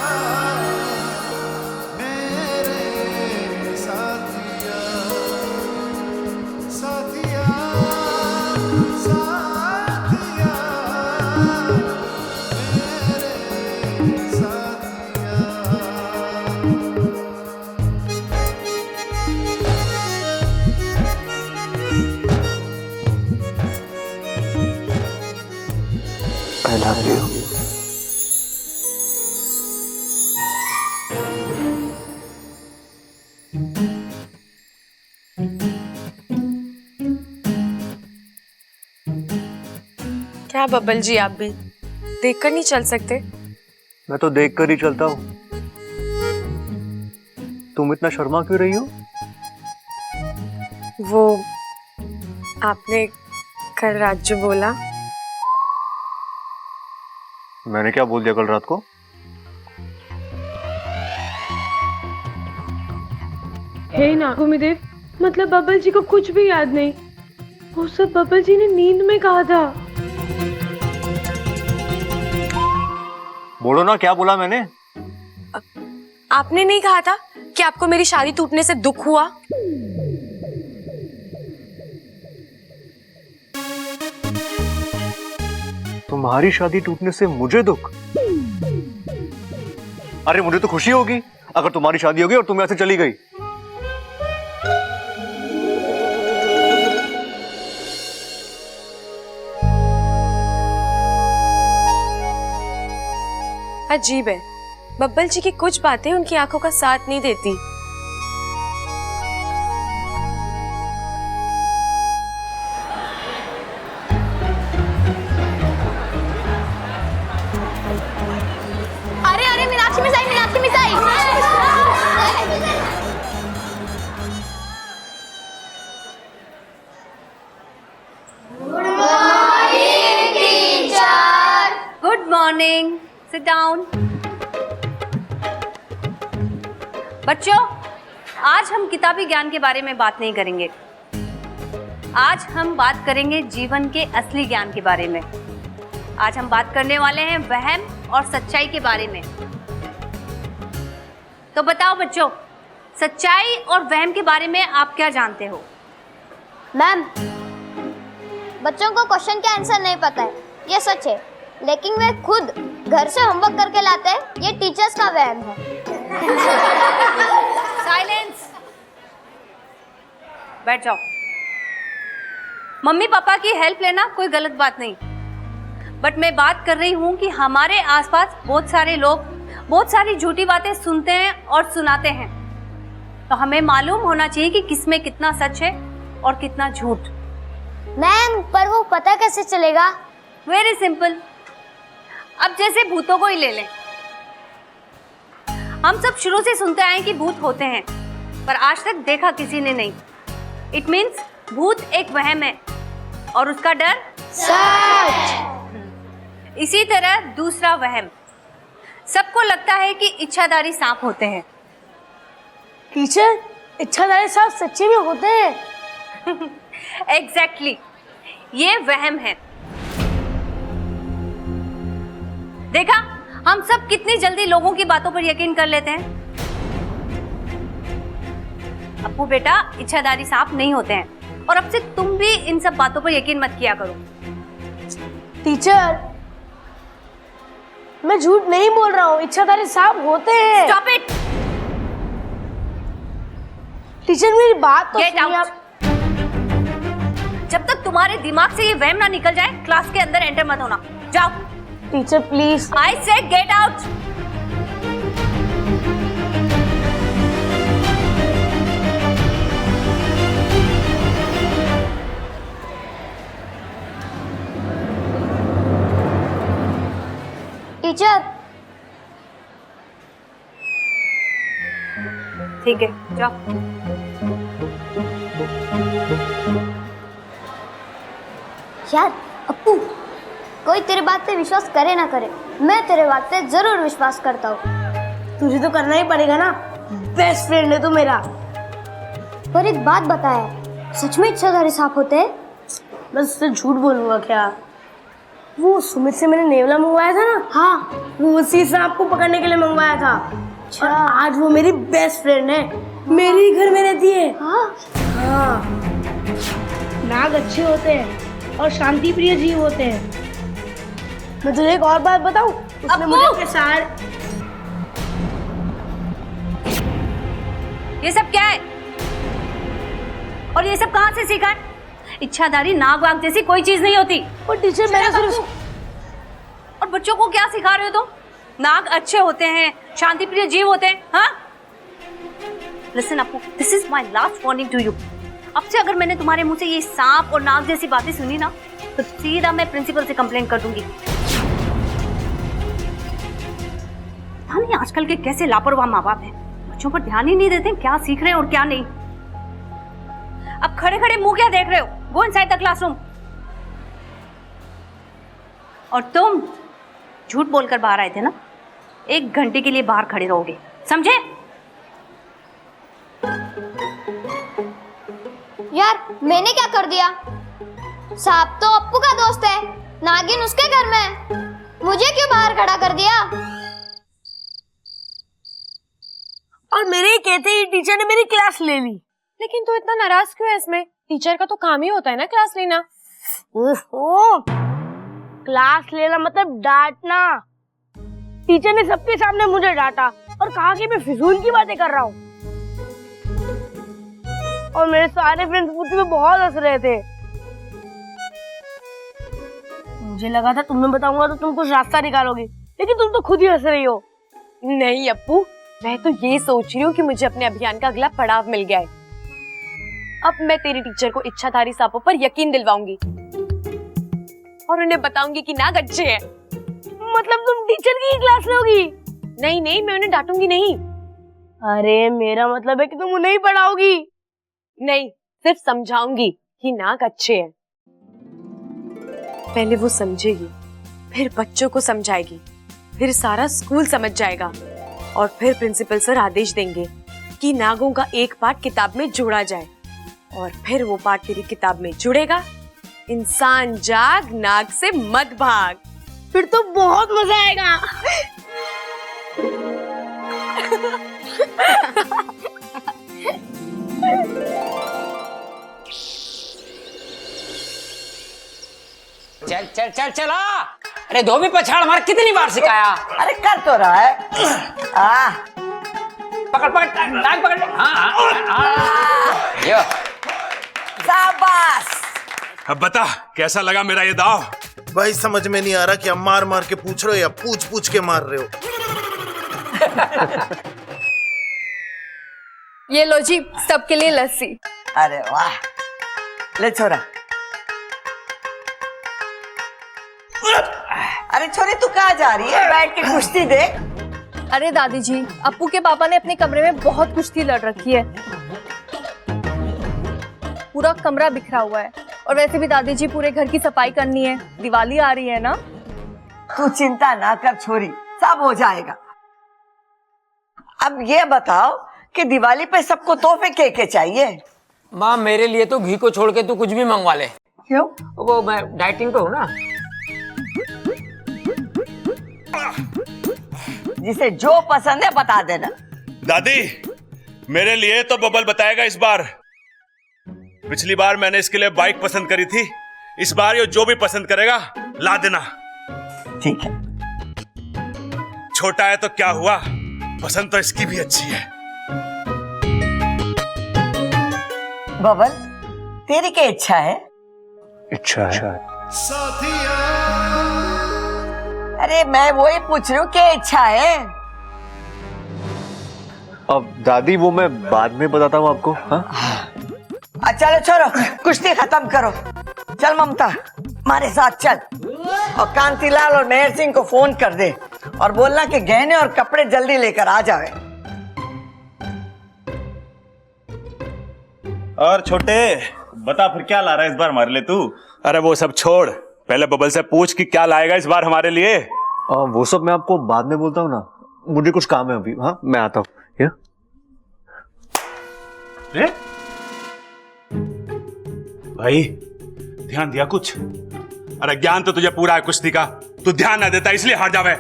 मेरे साथिया साथिया साथिया मेरे साथिया। I love you. क्या बब्बल जी, आप भी देखकर नहीं चल सकते? मैं तो देख कर ही चलता हूँ। तुम इतना शर्मा क्यों रही हो? वो आपने कल रात जो बोला। मैंने क्या बोल दिया कल रात को? हे नागुमिदेव, मतलब बब्बल जी को कुछ भी याद नहीं। वो सब बब्बल जी ने नींद में कहा था। बोलो ना, क्या बोला मैंने? आपने नहीं कहा था कि आपको मेरी शादी टूटने से दुख हुआ? तुम्हारी शादी टूटने से मुझे दुख? अरे मुझे तो खुशी होगी अगर तुम्हारी शादी होगी और तुम यहाँ से चली गई। अजीब है, बब्बल जी की कुछ बातें उनकी आंखों का साथ नहीं देती। अरे अरे मीनाक्षी मिसाई, मीनाक्षी मिसाई। Good morning, sit down. बच्चों, आज हम किताबी ज्ञान के बारे में बात नहीं करेंगे। आज हम बात करेंगे जीवन के असली ज्ञान के बारे में। आज हम बात करने वाले हैं वहम और सच्चाई के बारे में। तो बताओ बच्चों, सच्चाई और वहम के बारे में आप क्या जानते हो? मैम, बच्चों को क्वेश्चन के आंसर नहीं पता है, ये सच है। लेकिन वे खुद घर से होमवर्क करके लाते हैं, ये टीचर्स का वहम है। साइलेंस, बैठ जाओ। मम्मी पापा की हेल्प लेना कोई गलत बात नहीं, बट मैं बात कर रही हूँ कि हमारे आसपास बहुत सारे लोग बहुत सारी झूठी बातें सुनते हैं और सुनाते हैं। तो हमें मालूम होना चाहिए कि किसमें कितना सच है और कितना झूठ। मैम, पर वो पता कैसे चलेगा? Very simple. अब जैसे भूतों को ही ले लें। हम सब शुरू से सुनते आए कि भूत होते हैं, पर आज तक देखा किसी ने नहीं। इट मीन्स भूत एक वहम है और उसका डर सच। इसी तरह दूसरा वहम, सबको लगता है कि इच्छाधारी सांप होते हैं। टीचर, इच्छाधारी सांप सच्चे में होते हैं? एग्जैक्टली, ये वहम है। देखा, हम सब कितनी जल्दी लोगों की बातों पर यकीन कर लेते हैं। अपू बेटा, इच्छाधारी सांप नहीं होते हैं और अब से तुम भी इन सब बातों पर यकीन मत किया करो। टीचर, मैं झूठ नहीं बोल रहा हूँ, इच्छाधारी सांप होते हैं। Stop it. टीचर मेरी बात तो गेट आउट। जब तक तुम्हारे दिमाग से ये वहम ना निकल जाए, क्लास के अंदर एंटर मत होना। जाओ। Teacher please. आई से गेट आउट। टीचर। ठीक है, जाओ। यार अप्पू, कोई तेरे बात पे विश्वास करे ना करे, मैं तेरे बात पे जरूर विश्वास करता हूँ। तुझे तो करना ही पड़ेगा ना, बेस्ट फ्रेंड है तू मेरा। पर एक बात बताया, सच में इच्छाधारी सांप होते हैं? बस उससे झूठ बोलूंगा क्या? वो सुमित से मैंने नेवला मंगवाया था ना, हाँ, वो उसी सांप को पकड़ने के लिए मंगवाया था। और आज वो मेरी बेस्ट फ्रेंड है, मेरे ही घर में रहती है। हाँ। नाग अच्छे होते हैं और शांति प्रिय जीव होते हैं। मैं तुझे एक और बात बताऊं, उसने मुझे अपने सारे। ये सब क्या है? और ये सब कहाँ से सीखा है? इच्छाधारी नाग वाग जैसी कोई चीज नहीं होती। और टीचर मैंने सिर्फ। और बच्चों को क्या सिखा रहे हो तुम? नाग अच्छे होते हैं, शांति प्रिय जीव होते हैं, हाँ? Listen Apu, this is my last warning to you. अब से अगर मैंने तुम्हारे मुंह से ये सांप और नाग जैसी बातें सुनी ना, तो सीधा मैं प्रिंसिपल से कंप्लेंट कर दूंगी। पता नहीं आजकल के कैसे लापरवाह माँ बाप हैं, बच्चों पर ध्यान ही नहीं देते क्या सीख रहे हैं और क्या नहीं। अब खड़े खड़े मुंह क्या देख रहे हो? Go inside the classroom. और तुम झूठ बोलकर बाहर आए थे ना, 1 घंटे के लिए बाहर खड़े रहोगे, समझे? यार मैंने क्या कर दिया? सांप तो अप्पू का दोस्त है, नागिन उसके घर में है, मुझे क्यों बाहर खड़ा कर दिया? और मेरे ही कहते ही टीचर ने मेरी क्लास ले ली। लेकिन तू इतना नाराज क्यों है इसमें? टीचर का तो काम ही होता है ना क्लास लेना। ओहो, क्लास लेना मतलब डांटना। टीचर ने सबके सामने मुझे डांटा और कहा कि मैं फिजूल की बातें कर रहा हूँ। और मेरे सारे फ्रेंड्स मुझ पे बहुत हंस रहे थे। मुझे लगा था तुम्हें बताऊंगा तो तुम कुछ रास्ता निकालोगी, लेकिन तुम तो खुद ही हंस रही हो। नहीं अप्पू, मैं तो ये सोच रही हूँ कि मुझे अपने अभियान का अगला पड़ाव मिल गया है। अब मैं तेरी टीचर को इच्छाधारी सांपों पर यकीन दिलवाऊंगी और उन्हें बताऊंगी कि नाग अच्छे हैं। मतलब तुम टीचर की ही क्लास लोगी? नहीं नहीं, मैं उन्हें डांटूंगी नहीं। अरे मेरा मतलब है कि तुम उन्हें ही पढ़ाओगी। नहीं, सिर्फ समझाऊंगी कि नाग अच्छे हैं। पहले वो समझेगी, फिर बच्चों को समझाएगी, फिर सारा स्कूल समझ जाएगा और फिर प्रिंसिपल सर आदेश देंगे कि नागों का एक पार्ट किताब में जोड़ा जाए और फिर वो पार्ट तेरी किताब में जुड़ेगा। इंसान जाग, नाग से मत भाग। फिर तो बहुत मजा आएगा। चल चल चल चला। अरे धोबी पछाड़ मार, कितनी बार सिखाया? अरे कर तो रहा है। पकड़ पकड़, टांग पकड़। हाँ। यो। शाबाश। अब बता कैसा लगा मेरा ये दाव? भाई समझ में नहीं आ रहा कि अब मार मार के पूछ रहे हो या पूछ पूछ के मार रहे हो। ये लो जी, सबके लिए लस्सी। अरे वाह, ले छोरा। अरे छोरी तू कहाँ जा रही है? बैठ के कुश्ती देख। अरे दादी जी, अप्पू के पापा ने अपने कमरे में बहुत कुश्ती लड़ रखी है। पूरा कमरा बिखरा हुआ है और वैसे भी दादी जी पूरे घर की सफाई करनी है, दिवाली आ रही है ना। तू चिंता ना कर छोरी, सब हो जाएगा। अब ये बताओ कि दिवाली पे सबको तोहफे के चाहिए? माँ मेरे लिए तो घी को छोड़ के तू कुछ भी मंगवा ले। क्यों? वो मैं डाइटिंग पे हूँ ना। जिसे जो पसंद है बता देना। दादी मेरे लिए तो बबल बताएगा इस बार। पिछली बार मैंने इसके लिए बाइक पसंद करी थी, इस बार ये जो भी पसंद करेगा ला देना। ठीक है। छोटा है तो क्या हुआ, पसंद तो इसकी भी अच्छी है। बबल, तेरी क्या इच्छा है? इच्छा है। अरे मैं वही पूछ रही हूँ, क्या इच्छा है? अब दादी वो मैं बाद में बताता हूँ आपको। हाँ? चलो छोड़ो, कुश्ती खत्म करो। चल ममता, हमारे साथ चल और कांतिलाल और मेहर सिंह को फोन कर दे और बोलना कि गहने और कपड़े जल्दी लेकर आ जावे। और छोटे, बता फिर क्या ला रहा है इस बार हमारे लिए तू? अरे वो सब छोड़, पहले बबल से पूछ कि क्या लाएगा इस बार हमारे लिए। वो सब मैं आपको बाद में बोलता हूँ ना, मुझे कुछ काम है अभी। हाँ, मैं आता हूँ। भाई ध्यान दिया कुछ? अरे ज्ञान तो तुझे पूरा है कुश्ती का, तू ध्यान ना देता इसलिए हार जावे।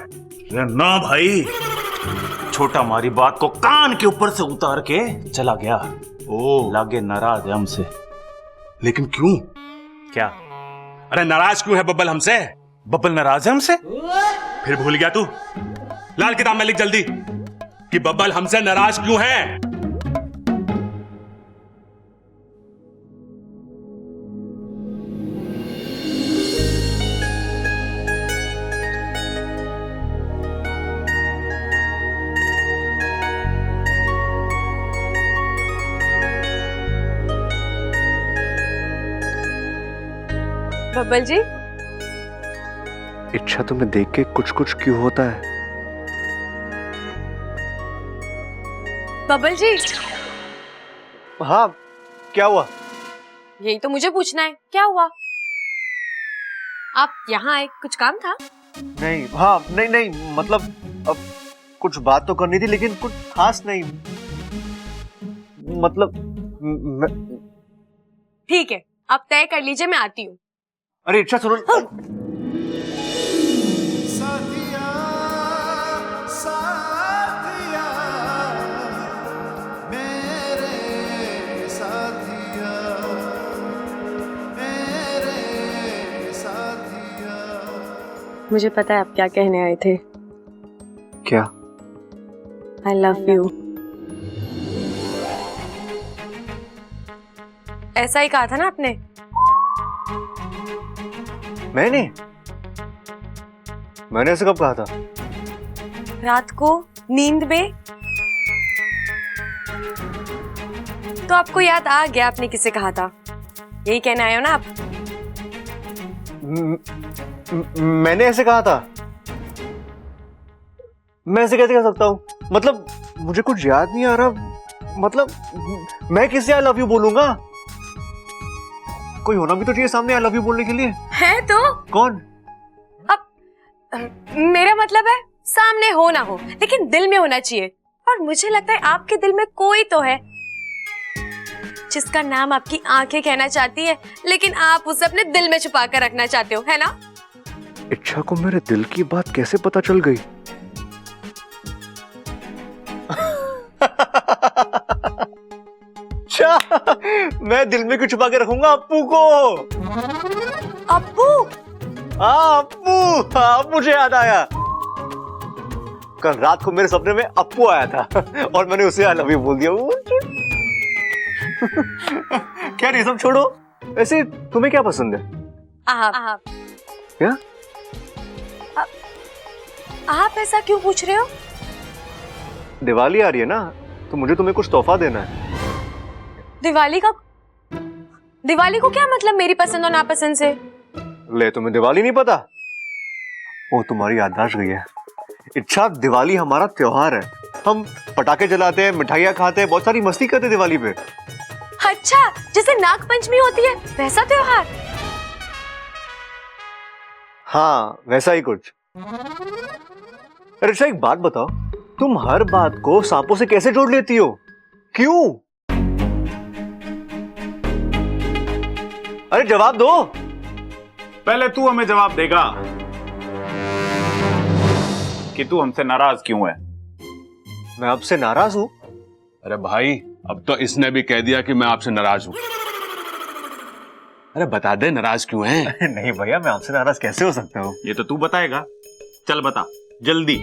ना भाई, छोटा हमारी बात को कान के ऊपर से उतार के चला गया। ओ लागे नाराज है हमसे। लेकिन क्यों? क्या? अरे नाराज क्यों है बब्बल हमसे? बब्बल नाराज है हमसे? फिर भूल गया तू? लाल किताब में लिख जल्दी कि बब्बल हमसे नाराज क्यों है। बब्बल जी, इच्छा तुम्हें देख के कुछ कुछ क्यों होता है? बब्बल जी। हाँ, क्या हुआ? यही तो मुझे पूछना है, क्या हुआ? आप यहाँ आए, कुछ काम था? नहीं, हाँ, नहीं, मतलब अब कुछ बात तो करनी थी लेकिन कुछ खास नहीं। मतलब ठीक है, आप तय कर लीजिए, मैं आती हूँ। अरे इच्छा सुनो। हाँ। मुझे पता है आप क्या कहने आए थे। क्या? I love you। ऐसा ही कहा था ना आपने? मैंने ऐसे कब कहा था? रात को नींद में। तो आपको याद आ गया आपने किसे कहा था? यही कहने आए हो ना आप? मैंने ऐसे कहा था? मैं ऐसे कैसे कह सकता हूँ? मतलब मुझे कुछ याद नहीं आ रहा। मतलब मैं किससे आई लव यू बोलूंगा? कोई होना भी तो चाहिए सामने आई लव यू बोलने के लिए। है तो? कौन? मेरा मतलब है सामने हो ना हो लेकिन दिल में होना चाहिए। और मुझे लगता है आपके दिल में कोई तो है जिसका नाम आपकी आंखें कहना चाहती है, लेकिन आप उसे अपने दिल में छुपा कर रखना चाहते हो, है ना? इच्छा को मेरे दिल की बात कैसे पता चल गई? अच्छा, मैं दिल में क्यों छुपा के रखूंगा अप्पू को? अप्पू? हाँ अप्पू, हाँ मुझे याद आया। कल रात को मेरे सपने में अप्पू आया था और मैंने उसे आई लव यू बोल दिया। क्या नहीं, सब छोड़ो। वैसे तुम्हें क्या पसंद है? आप। क्या? आप ऐसा क्यों पूछ रहे हो? दिवाली आ रही है ना, तो मुझे तुम्हें कुछ तोहफा देना है। दिवाली का? दिवाली को क्या मतलब मेरी पसंद और नापसंद से? ले, तुम्हें दिवाली नहीं पता? वो तुम्हारी याददाश्त गई है। इच्छा, दिवाली हमारा त्योहार है। हम पटाखे जलाते हैं, मिठाइयाँ खाते हैं, बहुत सारी मस्ती करते हैं दिवाली पे। अच्छा, जैसे नाग पंचमी होती है वैसा त्योहार? हाँ, वैसा ही कुछ। अरे अच्छा, एक बात बताओ, तुम हर बात को सांपों से कैसे जोड़ लेती हो? क्यों? अरे जवाब दो। पहले तू हमें जवाब देगा कि तू हमसे नाराज क्यों है? मैं आपसे नाराज हूं? अरे भाई, अब तो इसने भी कह दिया कि मैं आपसे नाराज हूं। अरे बता दे, नाराज क्यों है? नहीं भैया, मैं आपसे नाराज कैसे हो सकता हूँ? ये तो तू बताएगा। चल बता जल्दी।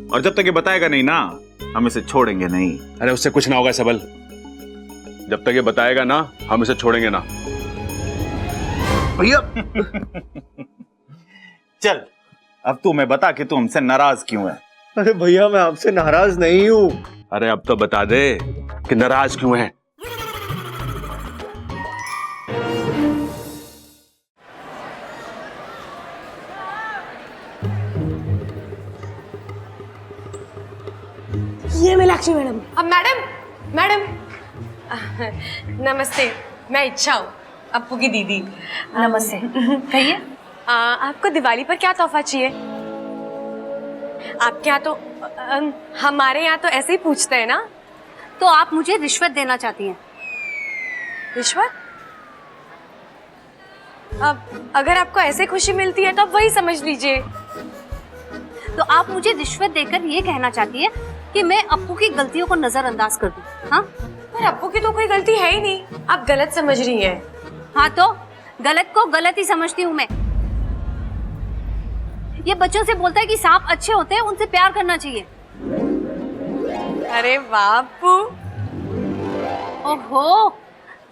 और जब तक ये बताएगा नहीं ना, हम इसे छोड़ेंगे नहीं। अरे उससे कुछ ना होगा सबल, जब तक ये बताएगा ना हम इसे छोड़ेंगे ना। भैया चल अब तू मैं बता कि तू हमसे नाराज क्यों है। अरे भैया, मैं आपसे नाराज नहीं हूँ। अरे अब तो बता दे कि नाराज क्यों है। ये मीनाक्षी मैडम। अब मैडम नमस्ते, मैं इच्छा हूँ, अप्पू की दीदी। नमस्ते। कहिए। आपको दिवाली पर क्या तोहफा चाहिए? आपके यहाँ तो हमारे यहाँ तो ऐसे ही पूछते हैं ना। तो आप मुझे रिश्वत देना चाहती हैं? रिश्वत? अब अगर आपको ऐसे खुशी मिलती है तो आप वही समझ लीजिए। तो आप मुझे रिश्वत देकर ये कहना चाहती है कि मैं अप्पू की गलतियों को नजरअंदाज कर दूं? हाँ? पर अप्पू की तो कोई गलती है ही नहीं, आप गलत समझ रही हैं। हाँ तो गलत को गलत ही समझती हूँ मैं। ये बच्चों से बोलता है कि सांप अच्छे होते हैं, उनसे प्यार करना चाहिए। अरे वाह अप्पू। ओहो,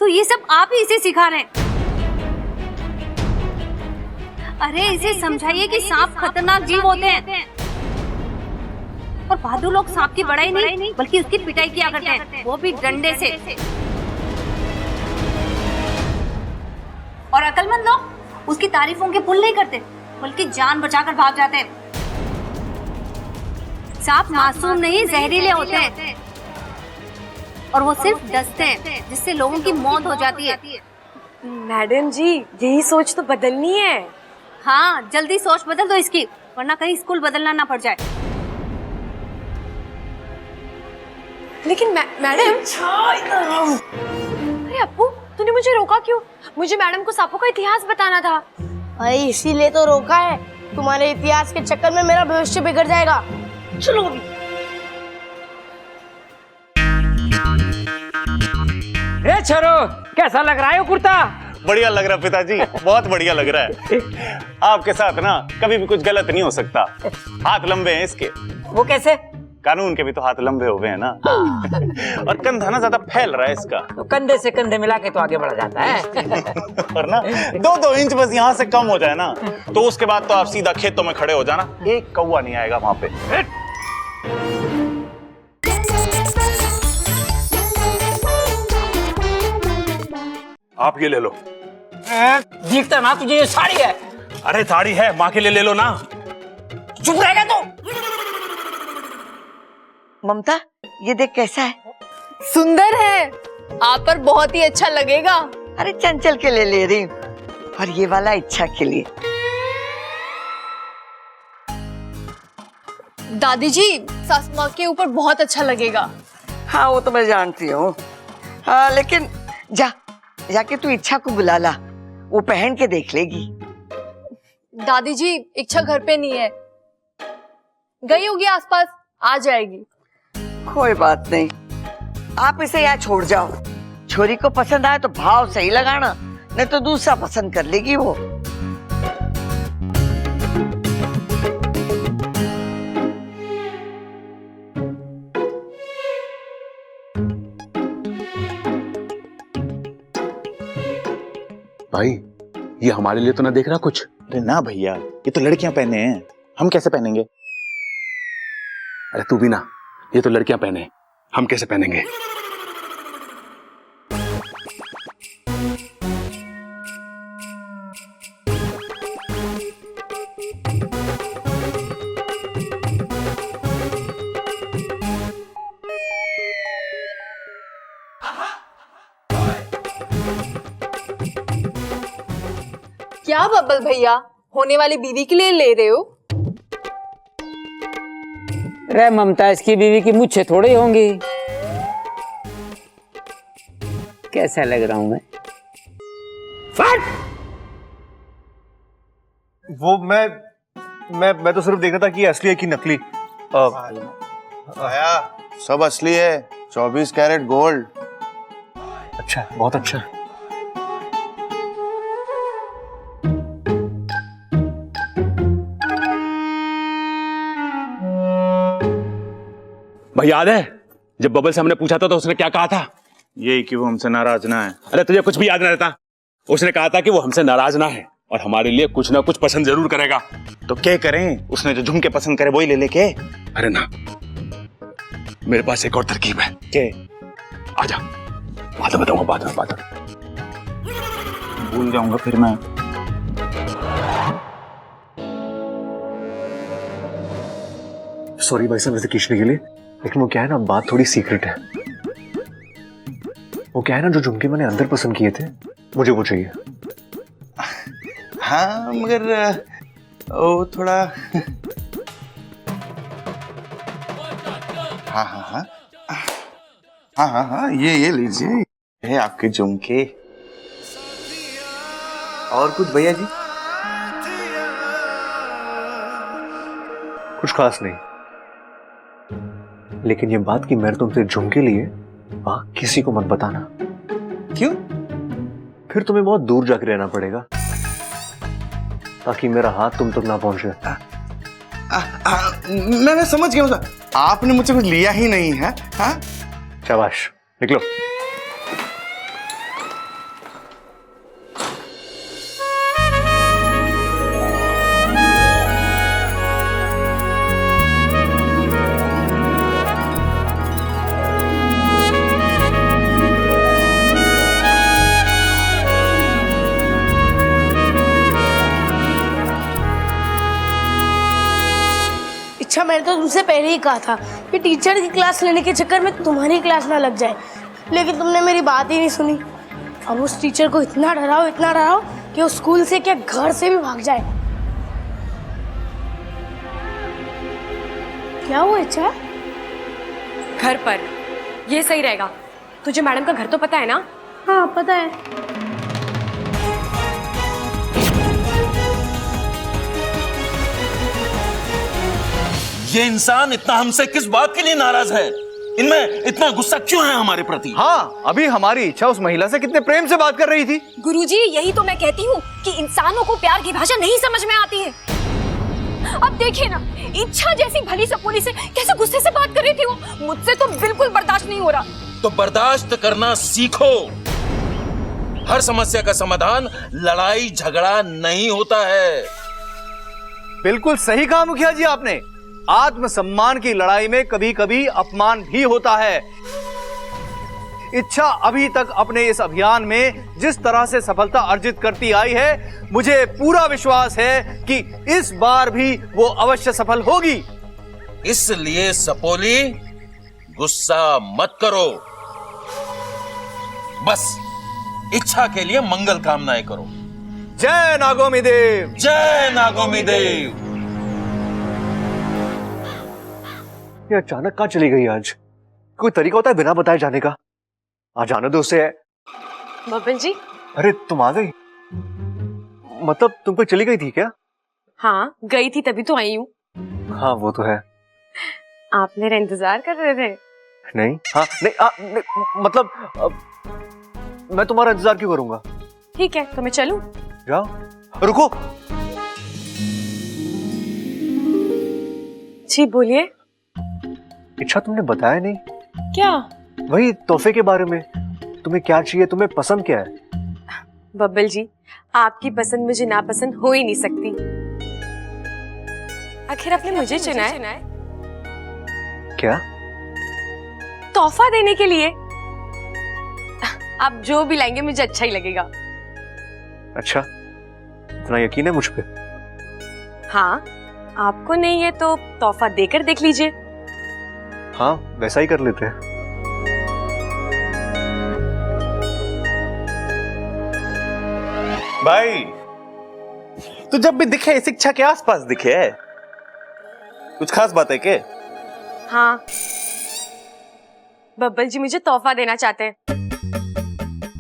तो ये सब आप ही इसे सिखा रहे हैं। अरे इसे समझाइए कि सांप खतरनाक जीव होते हैं और बहादुर लोग सांप की बड़ाई नहीं बल्कि उसकी पिटाई किया करते हैं, वो भी डंडे से। और अकलमंद लोग उसकी तारीफों के पुल नहीं करते बल्कि जान बचाकर भाग जाते हैं। सांप मासूम नहीं, जहरीले होते हैं और वो सिर्फ डसते हैं जिससे लोगों की मौत हो जाती है। मैडम जी, यही सोच तो बदलनी है। हाँ, जल्दी सोच बदल दो इसकी, वरना कहीं स्कूल बदलना ना पड़ जाए। लेकिन मैडम। अरे अप्पू, तूने मुझे रोका क्यों? मुझे मैडम को सांपों का इतिहास बताना था। अरे इसीलिए तो रोका है, तुम्हारे इतिहास के चक्कर में मेरा भविष्य बिगड़ जाएगा। चलो अभी। छोरो, कैसा लग रहा है वो कुर्ता? बढ़िया लग रहा है पिताजी, बहुत बढ़िया लग रहा है। आपके साथ ना कभी भी कुछ गलत नहीं हो सकता। हाथ लंबे हैं इसके। वो कैसे? कानून के भी तो हाथ लंबे हो गए हैं ना। और कंधा ना ज्यादा फैल रहा है इसका, तो कंधे से कंधे मिला के तो आगे बढ़ा जाता है। और ना 2-2 इंच बस यहाँ से कम हो जाए ना, तो उसके बाद तो आप सीधा खेतों में खड़े हो जाना, एक कौवा नहीं आएगा वहां पे। आप ये ले लो। दिखता ना तुझे ये साड़ी है? अरे साड़ी है, माँ के लिए ले लो ना। चुप रहेगा तो? ममता, ये देख कैसा है। सुंदर है, आप पर बहुत ही अच्छा लगेगा। अरे चंचल के लिए ले रही हूँ, और ये वाला इच्छा के लिए। दादी जी, सास माँ के ऊपर बहुत अच्छा लगेगा। हाँ वो तो मैं जानती हूँ, लेकिन जाके तू इच्छा को बुला ला, वो पहन के देख लेगी। दादी जी, इच्छा घर पे नहीं है, गई होगी आसपास, आ जाएगी। कोई बात नहीं, आप इसे यहाँ छोड़ जाओ। छोरी को पसंद आए तो भाव सही लगाना, नहीं तो दूसरा पसंद कर लेगी वो। भाई, ये हमारे लिए तो ना देख रहा कुछ। अरे ना भैया, ये तो लड़कियां पहने हैं, हम कैसे पहनेंगे? अरे तू भी ना, ये तो लड़कियां पहने, हम कैसे पहनेंगे? क्या बब्बल भैया, होने वाली बीवी के लिए ले रहे हो? रे ममता, इसकी बीवी की मुझे थोड़े ही होंगी। कैसा लग रहा हूं मैं? वो मैं तो सिर्फ देख रहा था कि असली है कि नकली। आया, सब असली है, 24 कैरेट गोल्ड। अच्छा, बहुत अच्छा। भाई याद है जब बबल से हमने पूछा था तो उसने क्या कहा था? यही कि वो हमसे नाराज ना है। अरे तुझे कुछ भी याद नहीं रहता। उसने कहा था कि वो हमसे नाराज ना है और हमारे लिए कुछ ना कुछ पसंद जरूर करेगा। तो क्या करें? उसने जो झुमके पसंद करे वही ले लेके। अरे ना, मेरे पास एक और तरकीब है। क्या? आजा, बाद में बताऊंगा, बाद में भूल जाऊंगा फिर मैं। सॉरी भाई साहब वैसे खींचने के लिए, लेकिन वो क्या है ना, बात थोड़ी सीक्रेट है। वो क्या है ना, जो झुमके मैंने अंदर पसंद किए थे मुझे वो चाहिए। हाँ मगर वो थोड़ा हाँ हाँ हाँ हाँ हाँ हाँ ये लीजिए, है आपके झुमके। और कुछ भैया जी? कुछ खास नहीं, लेकिन ये बात कि मैंने तुमसे झुमके लिए वहां किसी को मत बताना। क्यों? फिर तुम्हें बहुत दूर जाकर रहना पड़ेगा ताकि मेरा हाथ तुम तक ना पहुंचे। मैं समझ गया, आपने मुझसे कुछ लिया ही नहीं है। हाँ शाबाश, निकलो। अच्छा, मैंने तो तुमसे पहले ही कहा था कि टीचर की क्लास लेने के चक्कर में तुम्हारी क्लास ना लग जाए, लेकिन तुमने मेरी बात ही नहीं सुनी। अब उस टीचर को इतना डराओ कि वो स्कूल से क्या घर से भी भाग जाए। क्या हुआ? अच्छा, घर पर ये सही रहेगा। तुझे मैडम का घर तो पता है ना? हाँ पता है। ये इंसान इतना हमसे किस बात के लिए नाराज है? इनमें इतना गुस्सा क्यों है हमारे प्रति? हाँ, अभी हमारी इच्छा उस महिला से कितने प्रेम से बात कर रही थी। गुरुजी, यही तो मैं कहती हूँ कि इंसानों को प्यार की भाषा नहीं समझ में आती है। अब देखिए ना, इच्छा जैसी भली सपोली से कैसे गुस्से से बात कर रही थी वो। मुझसे तो बिल्कुल बर्दाश्त नहीं हो रहा। तो बर्दाश्त करना सीखो। हर समस्या का समाधान लड़ाई झगड़ा नहीं होता है। बिल्कुल सही कहा मुखिया जी आपने। आत्मसम्मान की लड़ाई में कभी कभी अपमान भी होता है। इच्छा अभी तक अपने इस अभियान में जिस तरह से सफलता अर्जित करती आई है, मुझे पूरा विश्वास है कि इस बार भी वो अवश्य सफल होगी। इसलिए सपोली, गुस्सा मत करो, बस इच्छा के लिए मंगल कामनाएं करो। जय नागोमी देव, जय नागोमी देव। ये अचानक कहाँ चली गई आज? कोई तरीका होता है बिना बताए जाने का? आज आने दो उसे। बबल जी। अरे तुम आ गई? मतलब तुम कोई चली गई थी क्या? हाँ गई थी, तभी तो आई हूँ। हाँ वो तो है। आप मेरा इंतजार कर रहे थे? नहीं, हाँ नहीं, मतलब मैं तुम्हारा इंतजार क्यों करूंगा? ठीक है, तो मैं चलूं? जाओ। रुको। जी बोलिए। इच्छा तुमने बताया नहीं। क्या? वही तोहफे के बारे में। तुम्हें क्या चाहिए, तुम्हें पसंद क्या है? बब्बल जी, आपकी पसंद मुझे नापसंद हो ही नहीं सकती। आखिर आपने मुझे चुना है। क्या? तोहफा देने के लिए। आप जो भी लाएंगे मुझे अच्छा ही लगेगा। अच्छा, इतना यकीन है मुझ पे? हाँ, आपको नहीं है तो तोहफा देकर देख लीजिए। हाँ, वैसा ही कर लेते हैं। भाई, तू जब भी दिखे इस इच्छा के आसपास दिखे। कुछ खास बात है क्या? हाँ, बब्बल जी मुझे तोहफा देना चाहते हैं।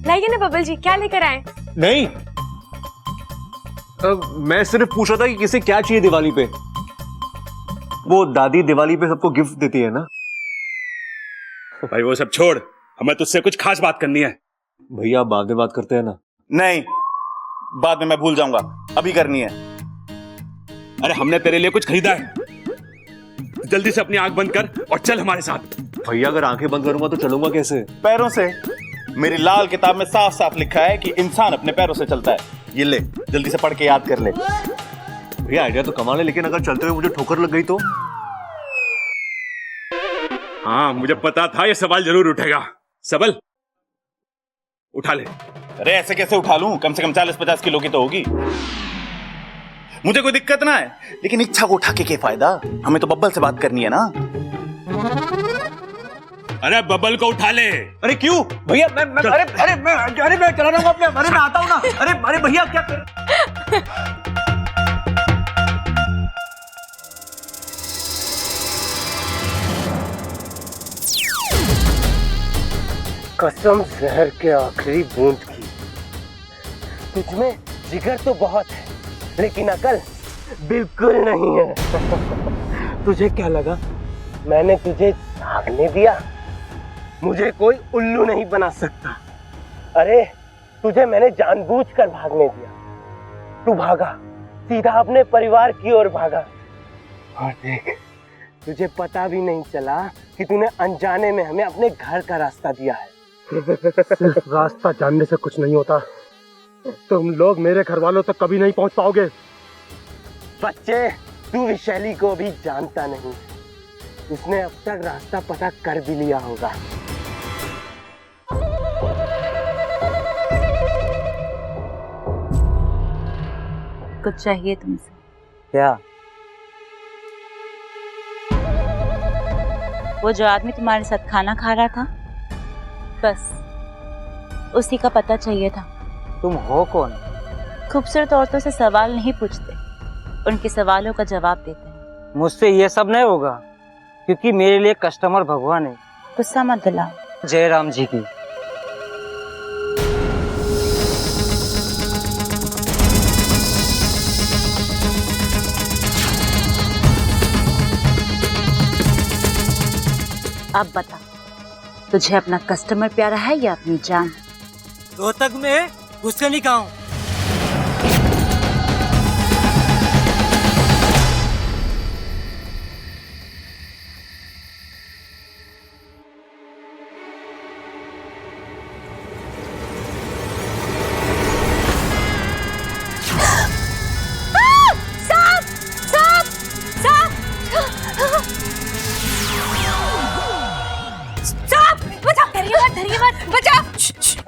लाइए ना बब्बल जी, क्या लेकर आए? नहीं, मैं सिर्फ पूछ रहा था कि किसे क्या चाहिए दिवाली पे। वो दादी दिवाली पे सबको गिफ्ट देती है ना। भाई वो सब छोड़, हमें तुझसे कुछ खास बात करनी है। भैया आप बाद में बात करते हैं ना। नहीं, बाद में मैं भूल जाऊंगा, अभी करनी है। अरे हमने तेरे लिए कुछ खरीदा है, जल्दी से अपनी आंख बंद कर और चल हमारे साथ। भैया अगर आंखें बंद करूंगा तो चलूंगा कैसे? पैरों से। मेरी लाल किताब में साफ साफ लिखा है कि इंसान अपने पैरों से चलता है। ये ले, जल्दी से पढ़ के याद कर ले। भैया आइडिया तो कमाल है, लेकिन अगर चलते हुए मुझे ठोकर लग गई तो? हाँ मुझे पता था ये सवाल जरूर उठेगा। सबल उठा ले। अरे ऐसे कैसे उठा लूं? कम से कम 40-50 किलो की तो होगी। मुझे कोई दिक्कत ना है, लेकिन इच्छा को उठा के क्या फायदा? हमें तो बब्बल से बात करनी है ना। अरे बब्बल को उठा ले। अरे क्यों भैया? मैं चला रहा हूँ अपने। अरे मैं आता हूँ ना। अरे भैया क्या कर... कसम जहर के आखिरी बूंद की। तुझमें जिगर तो बहुत है, लेकिन अकल बिल्कुल नहीं है। तुझे क्या लगा मैंने तुझे भागने दिया? मुझे कोई उल्लू नहीं बना सकता। अरे तुझे मैंने जानबूझकर भागने दिया। तू भागा, सीधा अपने परिवार की ओर भागा, और देख तुझे पता भी नहीं चला कि तूने अनजाने में हमें अपने घर का रास्ता दिया है। सिर्फ रास्ता जानने से कुछ नहीं होता। तुम लोग मेरे घर वालों तक कभी नहीं पहुंच पाओगे। बच्चे, तू विशैली को भी जानता नहीं। उसने अब तक रास्ता पता कर भी लिया होगा। कुछ चाहिए तुमसे? क्या? वो जो आदमी तुम्हारे साथ खाना खा रहा था, बस उसी का पता चाहिए था। तुम हो कौन? खूबसूरत औरतों से सवाल नहीं पूछते, उनके सवालों का जवाब देते हैं। मुझसे ये सब नहीं होगा, क्योंकि मेरे लिए कस्टमर भगवान है। गुस्सा मत दिलाओ। जय राम जी की। अब बता, तुझे अपना कस्टमर प्यारा है या अपनी जान? रोहतक में गुस्से नहीं खाऊं।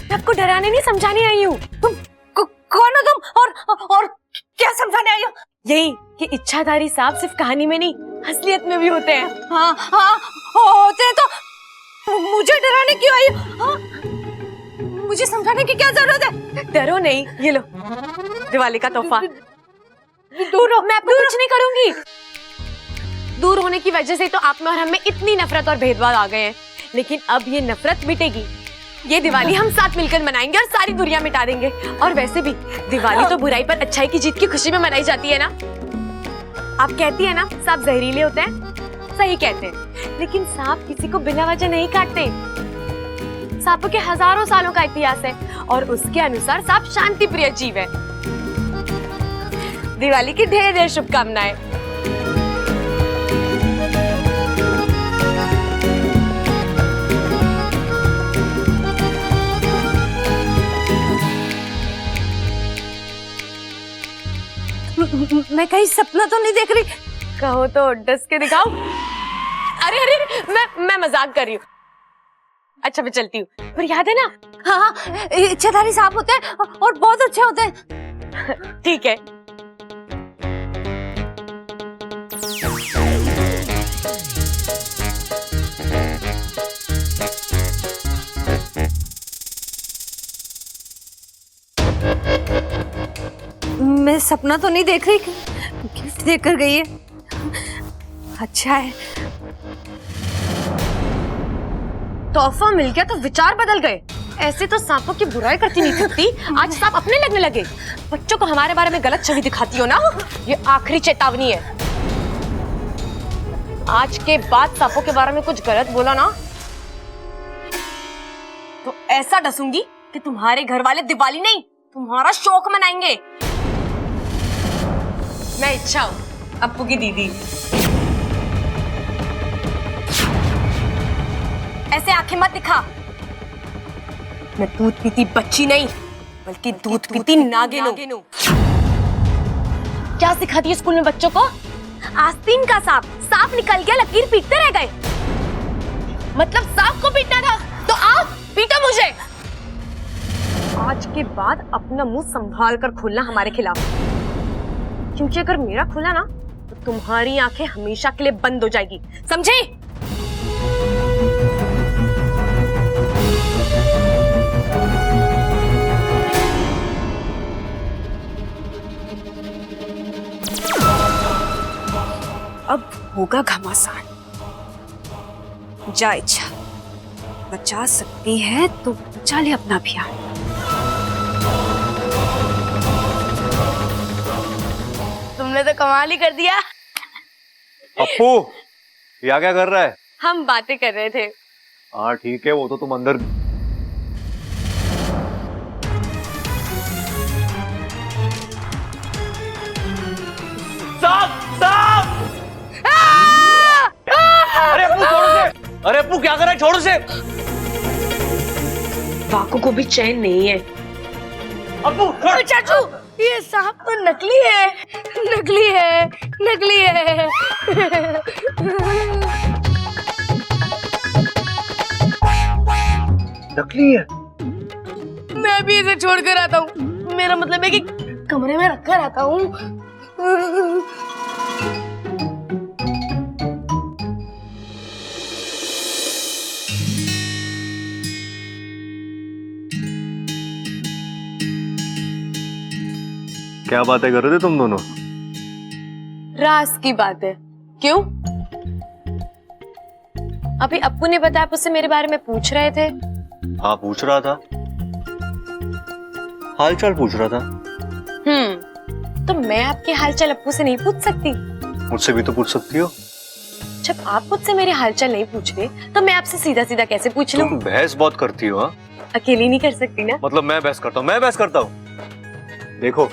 आपको डराने नहीं समझाने आई हूँ। तुम कौन हो तुम? और क्या समझाने आई हो? यही कि इच्छाधारी सांप सिर्फ कहानी में नहीं, असलियत में भी होते हैं। हाँ होते हैं तो मुझे डराने क्यों आई हो? हाँ? मुझे समझाने की क्या जरूरत है? डरो नहीं, ये लो दिवाली का तोहफा। दूर हो, मैं आपको कुछ नहीं करूंगी। दूर होने की वजह से तो आप में और हम में इतनी नफरत और भेदभाव आ गए हैं, लेकिन अब ये नफरत मिटेगी। ये दिवाली हम साथ मिलकर मनाएंगे और सारी दुनिया मिटा देंगे। और वैसे भी दिवाली तो बुराई पर अच्छाई की जीत की खुशी में मनाई जाती है ना। आप कहती है ना सांप जहरीले होते हैं, सही कहते हैं, लेकिन सांप किसी को बिना वजह नहीं काटते। सांपों के हजारों सालों का इतिहास है और उसके अनुसार सांप शांति प्रिय जीव है। दिवाली की ढेर ढेर शुभकामनाएं। मैं कहीं सपना तो नहीं देख रही? कहो तो डस के दिखाओ। अरे मैं मजाक कर रही हूँ। अच्छा मैं चलती हूँ, पर याद है ना? हाँ इच्छाधारी सांप होते हैं और बहुत अच्छे होते हैं। ठीक है। मैं सपना तो नहीं देख रही, गिफ्ट देकर गई है। अच्छा है, तोहफा मिल गया तो विचार बदल गए। ऐसे तो सांपों की बुराई करती नहीं थकती, आज सांप अपने लगने लगे। बच्चों को हमारे बारे में गलत छवि दिखाती हो ना, ये आखिरी चेतावनी है। आज के बाद सांपों के बारे में कुछ गलत बोला ना तो ऐसा डसूंगी कि तुम्हारे घर वाले दिवाली नहीं तुम्हारा शौक मनाएंगे। मैं इच्छा हूं अप्पू की दीदी। ऐसे आंखें मत दिखा। मैं दूध पीती बच्ची नहीं बल्कि दूध पीती नागिन हूं। क्या सिखाती है स्कूल में बच्चों को? आस्तीन का सांप निकल गया, लकीर पीटते रह गए। मतलब सांप को पीटना था तो आप पीटो मुझे। आज के बाद अपना मुंह संभाल कर खोलना हमारे खिलाफ, क्योंकि अगर मेरा खुला ना तो तुम्हारी आंखें हमेशा के लिए बंद हो जाएगी, समझे? अब होगा घमासान। जा इच्छा, बचा सकती है तो बचा ले अपना अभियान। तुमने तो कमाल ही कर दिया। अप्पू, या क्या कर रहा है? हम बातें कर रहे थे। हाँ ठीक है, वो तो तुम अंदर। साहब साहब! अरे अप्पू छोड़ उसे! अरे अप्पू क्या कर रहा है? छोड़ उसे! वाकू को भी चैन नहीं है। अप्पू चाचू, ये सांप तो नकली है, नकली है, नकली है। नकली है? मैं भी इसे छोड़ कर आता हूँ। मेरा मतलब है कि कमरे में रख कर आता हूँ। क्या बातें कर रहे थे तुम दोनों? राज की बात है। क्यों? अभी अप्पू ने बताया, आप उससे मेरे बारे में पूछ रहे थे। हाँ पूछ रहा था, हालचाल पूछ रहा था। तो मैं आपके हालचाल अप्पू से नहीं पूछ सकती? मुझसे भी तो पूछ सकती हो। जब आप मुझसे मेरे हालचाल नहीं पूछ रहे तो मैं आपसे सीधा सीधा कैसे पूछ लूं? तुम बहस बहुत करती हो। हाँ अकेली नहीं कर सकती ना। मतलब मैं बहस करता हूँ? मैं बहस करता हूँ? देखो,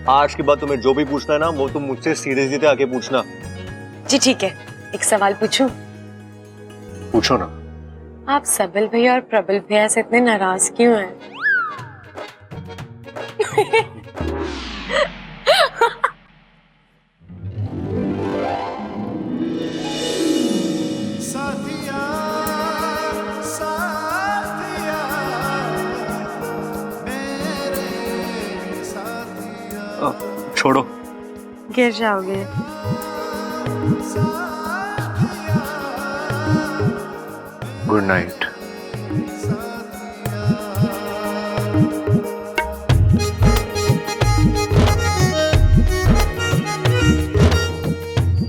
आज के बाद तुम्हें जो भी पूछना है ना, वो तुम मुझसे सीधे सीधे आके पूछना। जी ठीक है, एक सवाल पूछूं? पूछो ना। आप सबल भैया और प्रबल भैया से इतने नाराज क्यों हैं? छोड़ो, गिर जाओगे। Good night.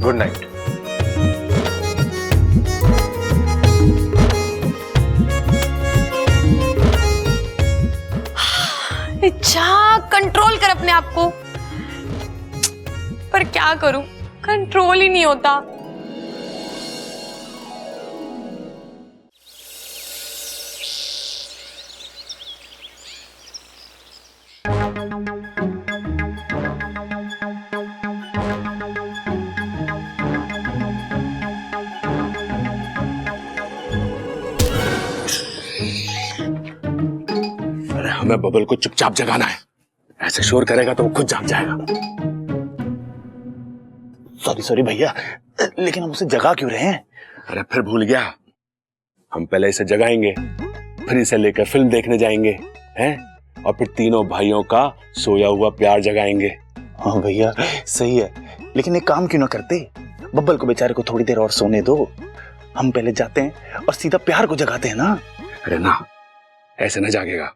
Good night. इच्छा, कंट्रोल कर अपने आप को। पर क्या करूं, कंट्रोल ही नहीं होता। अरे हमें बबल को चुपचाप जगाना है। ऐसे शोर करेगा तो वो खुद जाग जाएगा। सॉरी सॉरी भैया, लेकिन हम उसे जगा क्यों रहे हैं? अरे फिर भूल गया, हम पहले इसे जगाएंगे, फिर इसे लेकर फिल्म देखने जाएंगे, हैं? और फिर तीनों भाइयों का सोया हुआ प्यार जगाएंगे। हाँ भैया सही है, लेकिन एक काम क्यों ना करते, बब्बल को बेचारे को थोड़ी देर और सोने दो। हम पहले जाते हैं और सीधा प्यार को जगाते हैं ना। अरे ना, ऐसे ना जागेगा,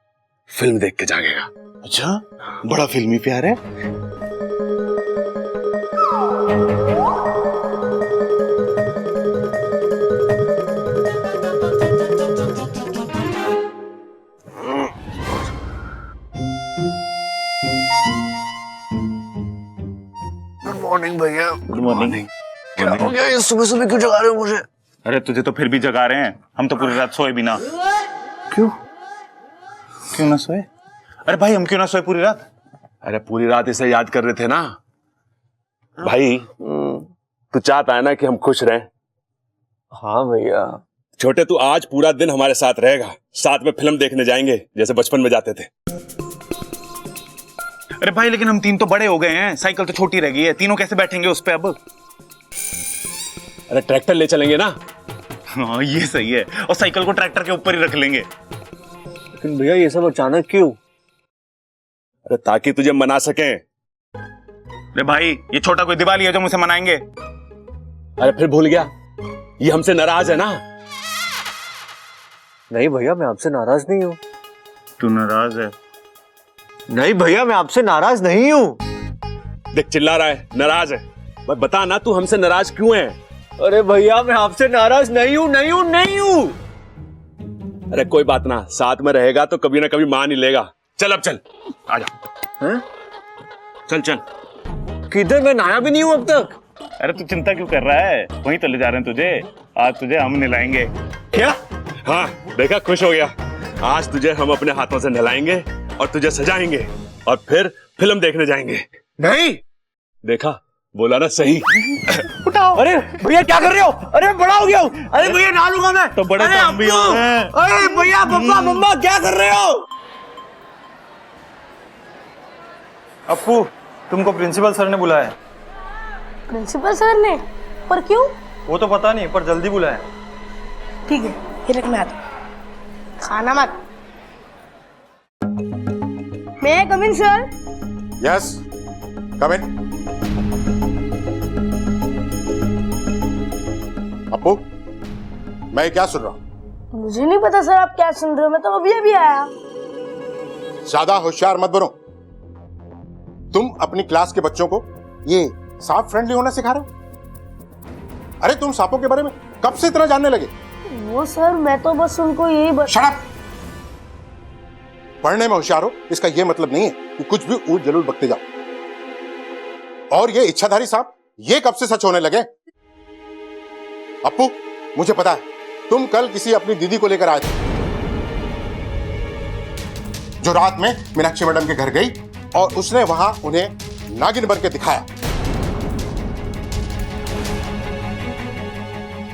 फिल्म देख के जागेगा। अच्छा, बड़ा फिल्मी प्यार है। गुड मॉर्निंग भैया। Good morning. क्या हो गया, ये सुबह सुबह क्यों जगा रहे हो मुझे? अरे तुझे तो फिर भी जगा रहे हैं, हम तो पूरी रात सोए भी ना। क्यों? क्यों ना सोए? अरे भाई हम क्यों ना सोए पूरी रात? अरे पूरी रात इसे याद कर रहे थे ना भाई। तू चाहता है ना कि हम खुश रहें? हाँ भैया। छोटे तू आज पूरा दिन हमारे साथ रहेगा, साथ में फिल्म देखने जाएंगे जैसे बचपन में जाते थे। अरे भाई लेकिन हम तीन तो बड़े हो गए हैं, साइकिल तो छोटी रह गई है, तीनों कैसे बैठेंगे उस पे अब? अरे ट्रैक्टर ले चलेंगे ना। हाँ ये सही है, और साइकिल को ट्रैक्टर के ऊपर ही रख लेंगे। लेकिन भैया ये सब अचानक क्यों? अरे ताकि तुझे मना सकें। अरे भाई ये छोटा कोई दिवाली है जो मुझे मनाएंगे? अरे फिर भूल गया, ये हमसे नाराज है ना। नहीं भैया मैं आपसे नाराज नहीं हूँ। तू नाराज है? नहीं भैया मैं आपसे नाराज नहीं हूँ। देख चिल्ला रहा है, नाराज है। बता ना तू हमसे नाराज क्यों है? अरे भैया मैं आपसे नाराज नहीं हूँ, नहीं हूँ, नहीं हूँ। अरे कोई बात ना, साथ में रहेगा तो कभी ना कभी मान ही लेगा। चल अब चल, आजा। चल चल। किधर? मैं नहाया भी नहीं हूँ अब तक। अरे तू चिंता क्यों कर रहा है, वहीं तो ले जा रहे हैं तुझे। आज तुझे हम नहलाएंगे। क्या? हाँ देखा, खुश हो गया। आज तुझे हम अपने हाथों से नहलाएंगे और तुझे सजाएंगे और फिर फिल्म देखने जाएंगे। नहीं देखा, बोला ना सही। उठाओ। अरे भैया क्या कर रहे हो? अरे मैं बड़ा हो गया हूँ। अरे भैया नहा लूंगा मैं। तो बड़े तो हम भी हो गए हैं। अरे भैया पप्पा मम्मा क्या कर रहे हो? अप्पू तुमको प्रिंसिपल सर ने बुलाया। प्रिंसिपल सर ने? पर क्यों? वो तो पता नहीं, पर जल्दी बुलाया। ठीक है ये रख, मैं आता हूं। खाना मत। मैं कम इन सर? यस कम इन। अप्पू मैं क्या सुन रहा हूं? मुझे नहीं पता सर आप क्या सुन रहे हो, मैं तो अभी अभी आया। ज्यादा होशियार मत बनो। तुम अपनी क्लास के बच्चों को ये सांप फ्रेंडली होना सिखा रहे हो? अरे तुम सांपों के बारे में कब से इतना जानने लगे? वो सर मैं तो बस उनको यही शट अप! पढ़ने में होशियार हो इसका यह मतलब नहीं है कि कुछ भी ऊट जलूल बकते जाओ। और ये इच्छाधारी सांप ये कब से सच होने लगे? अप्पू मुझे पता है तुम कल किसी अपनी दीदी को लेकर आए थे जो रात में मीनाक्षी मैडम के घर गई और उसने वहां उन्हें नागिन बन के दिखाया।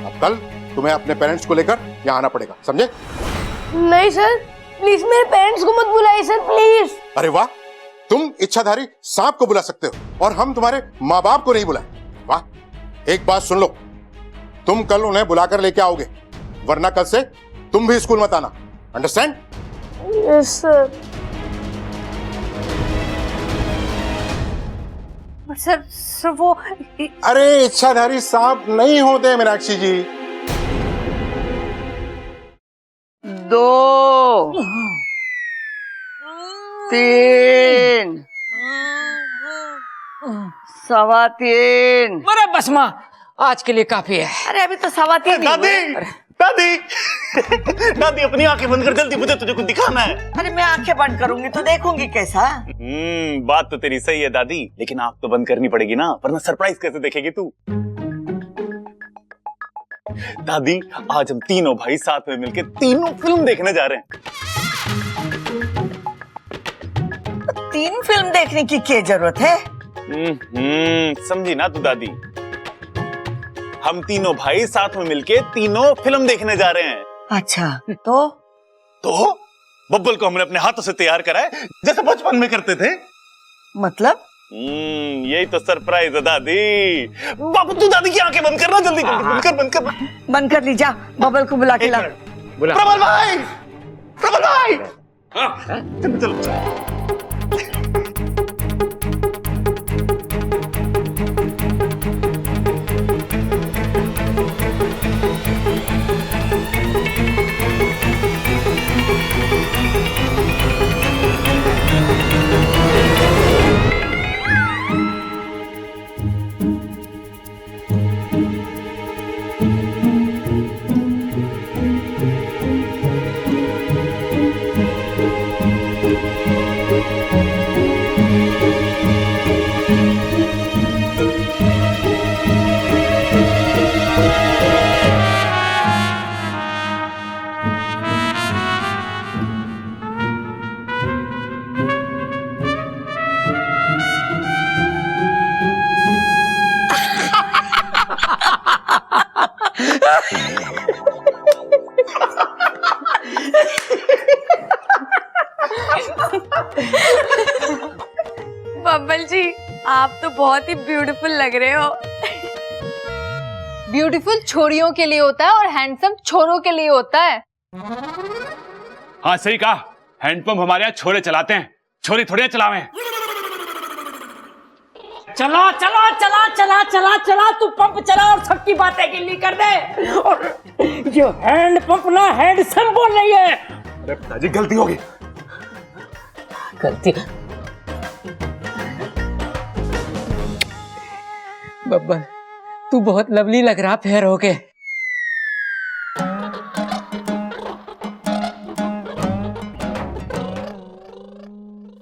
अब कल तुम्हें अपने पेरेंट्स को लेकर यहां आना पड़ेगा, समझे? नहीं सर प्लीज मेरे पेरेंट्स को मत बुलाइए सर प्लीज। अरे वाह, तुम इच्छाधारी सांप को बुला सकते हो और हम तुम्हारे माँ बाप को नहीं बुलाए। वाह, एक बात सुन लो, तुम कल उन्हें बुलाकर लेके आओगे वरना कल से तुम भी स्कूल मत आना। अंडरस्टैंड? Yes sir. सर वो अरे इच्छाधारी सांप नहीं होते मीनाक्षी जी। 2 3 3:15। अरे बस माँ आज के लिए काफी है। अरे अभी तो 3:15 दादी दादी दादी अपनी आंखें बंद कर, जल्दी मुझे तुझे कुछ दिखाना है। अरे मैं आंखें बंद करूंगी तो देखूंगी कैसा? बात तो तेरी सही है दादी, लेकिन आंख तो बंद करनी पड़ेगी ना, वरना सरप्राइज कैसे देखेगी तू? दादी आज हम तीनों भाई साथ में मिलकर तीनों फिल्म देखने जा रहे हैं। 3 फिल्म देखने की क्या जरूरत है? समझी ना तू दादी, हम तीनों भाई साथ में मिलके तीनों फिल्म देखने जा रहे हैं। अच्छा तो बब्बल को हमने अपने हाथों से तैयार करा है जैसे बचपन में करते थे। मतलब? यही तो सरप्राइज है दादी। बाबू तू दादी की आंखें बंद करना, जल्दी बंद कर ली। जा बबल को बुला के ला। प्रबल भाई, प्रबल भाई। चलो बहुत ही ब्यूटीफुल लग रहे हो। ब्यूटीफुल छोरियों के लिए होता है और हैंडसम छोरों के लिए होता है। हाँ सही कहा, हैंडपंप हमारे यहाँ छोरे चलाते हैं, छोरी थोड़ी चलावे। चला चला चला चला चला चला, तू पंप चला और सबकी बातें गिल्ली कर दे। और ये हैंड पंप ना हैंडसम बोल रही है। अरे पिताजी गलती होगी। गलती बब्बर, तू बहुत लवली लग रहा फेयर होके।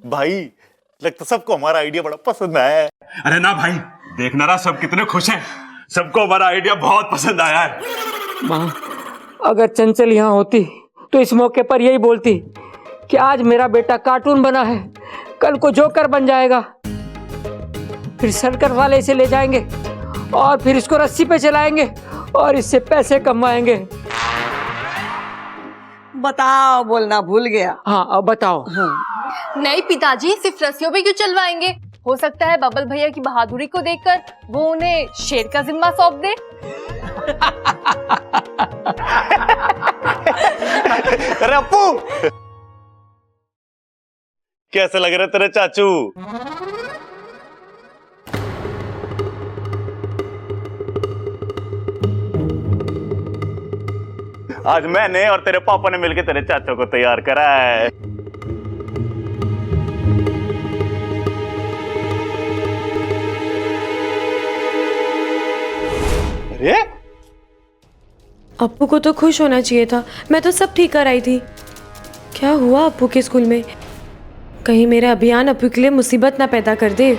भाई लगता सबको हमारा आइडिया बड़ा पसंद आया है। अरे ना भाई, देखना रहा सब कितने खुश हैं, सबको हमारा आइडिया बहुत पसंद आया है। माँ, अगर चंचल यहाँ होती तो इस मौके पर यही बोलती कि आज मेरा बेटा कार्टून बना है, कल को जोकर बन जाएगा, फिर सर्कस वाले इसे ले जाएंगे और फिर इसको रस्सी पे चलाएंगे और इससे पैसे कमाएंगे। बताओ, बोलना भूल गया। हाँ अब बताओ। नहीं पिताजी, सिर्फ रस्सियों पे क्यों चलवाएंगे? हो सकता है बबल भैया की बहादुरी को देखकर वो उन्हें शेर का जिम्मा सौंप दे। अरे अप्पू, कैसे लग रहे तेरे चाचू? आज मैंने और तेरे पापा ने मिलकर तेरे चाचू को तैयार करा है। अरे अप्पू को तो खुश होना चाहिए था, मैं तो सब ठीक कर आई थी। क्या हुआ अप्पू के स्कूल में? कहीं मेरा अभियान अप्पू के लिए मुसीबत ना पैदा कर दे।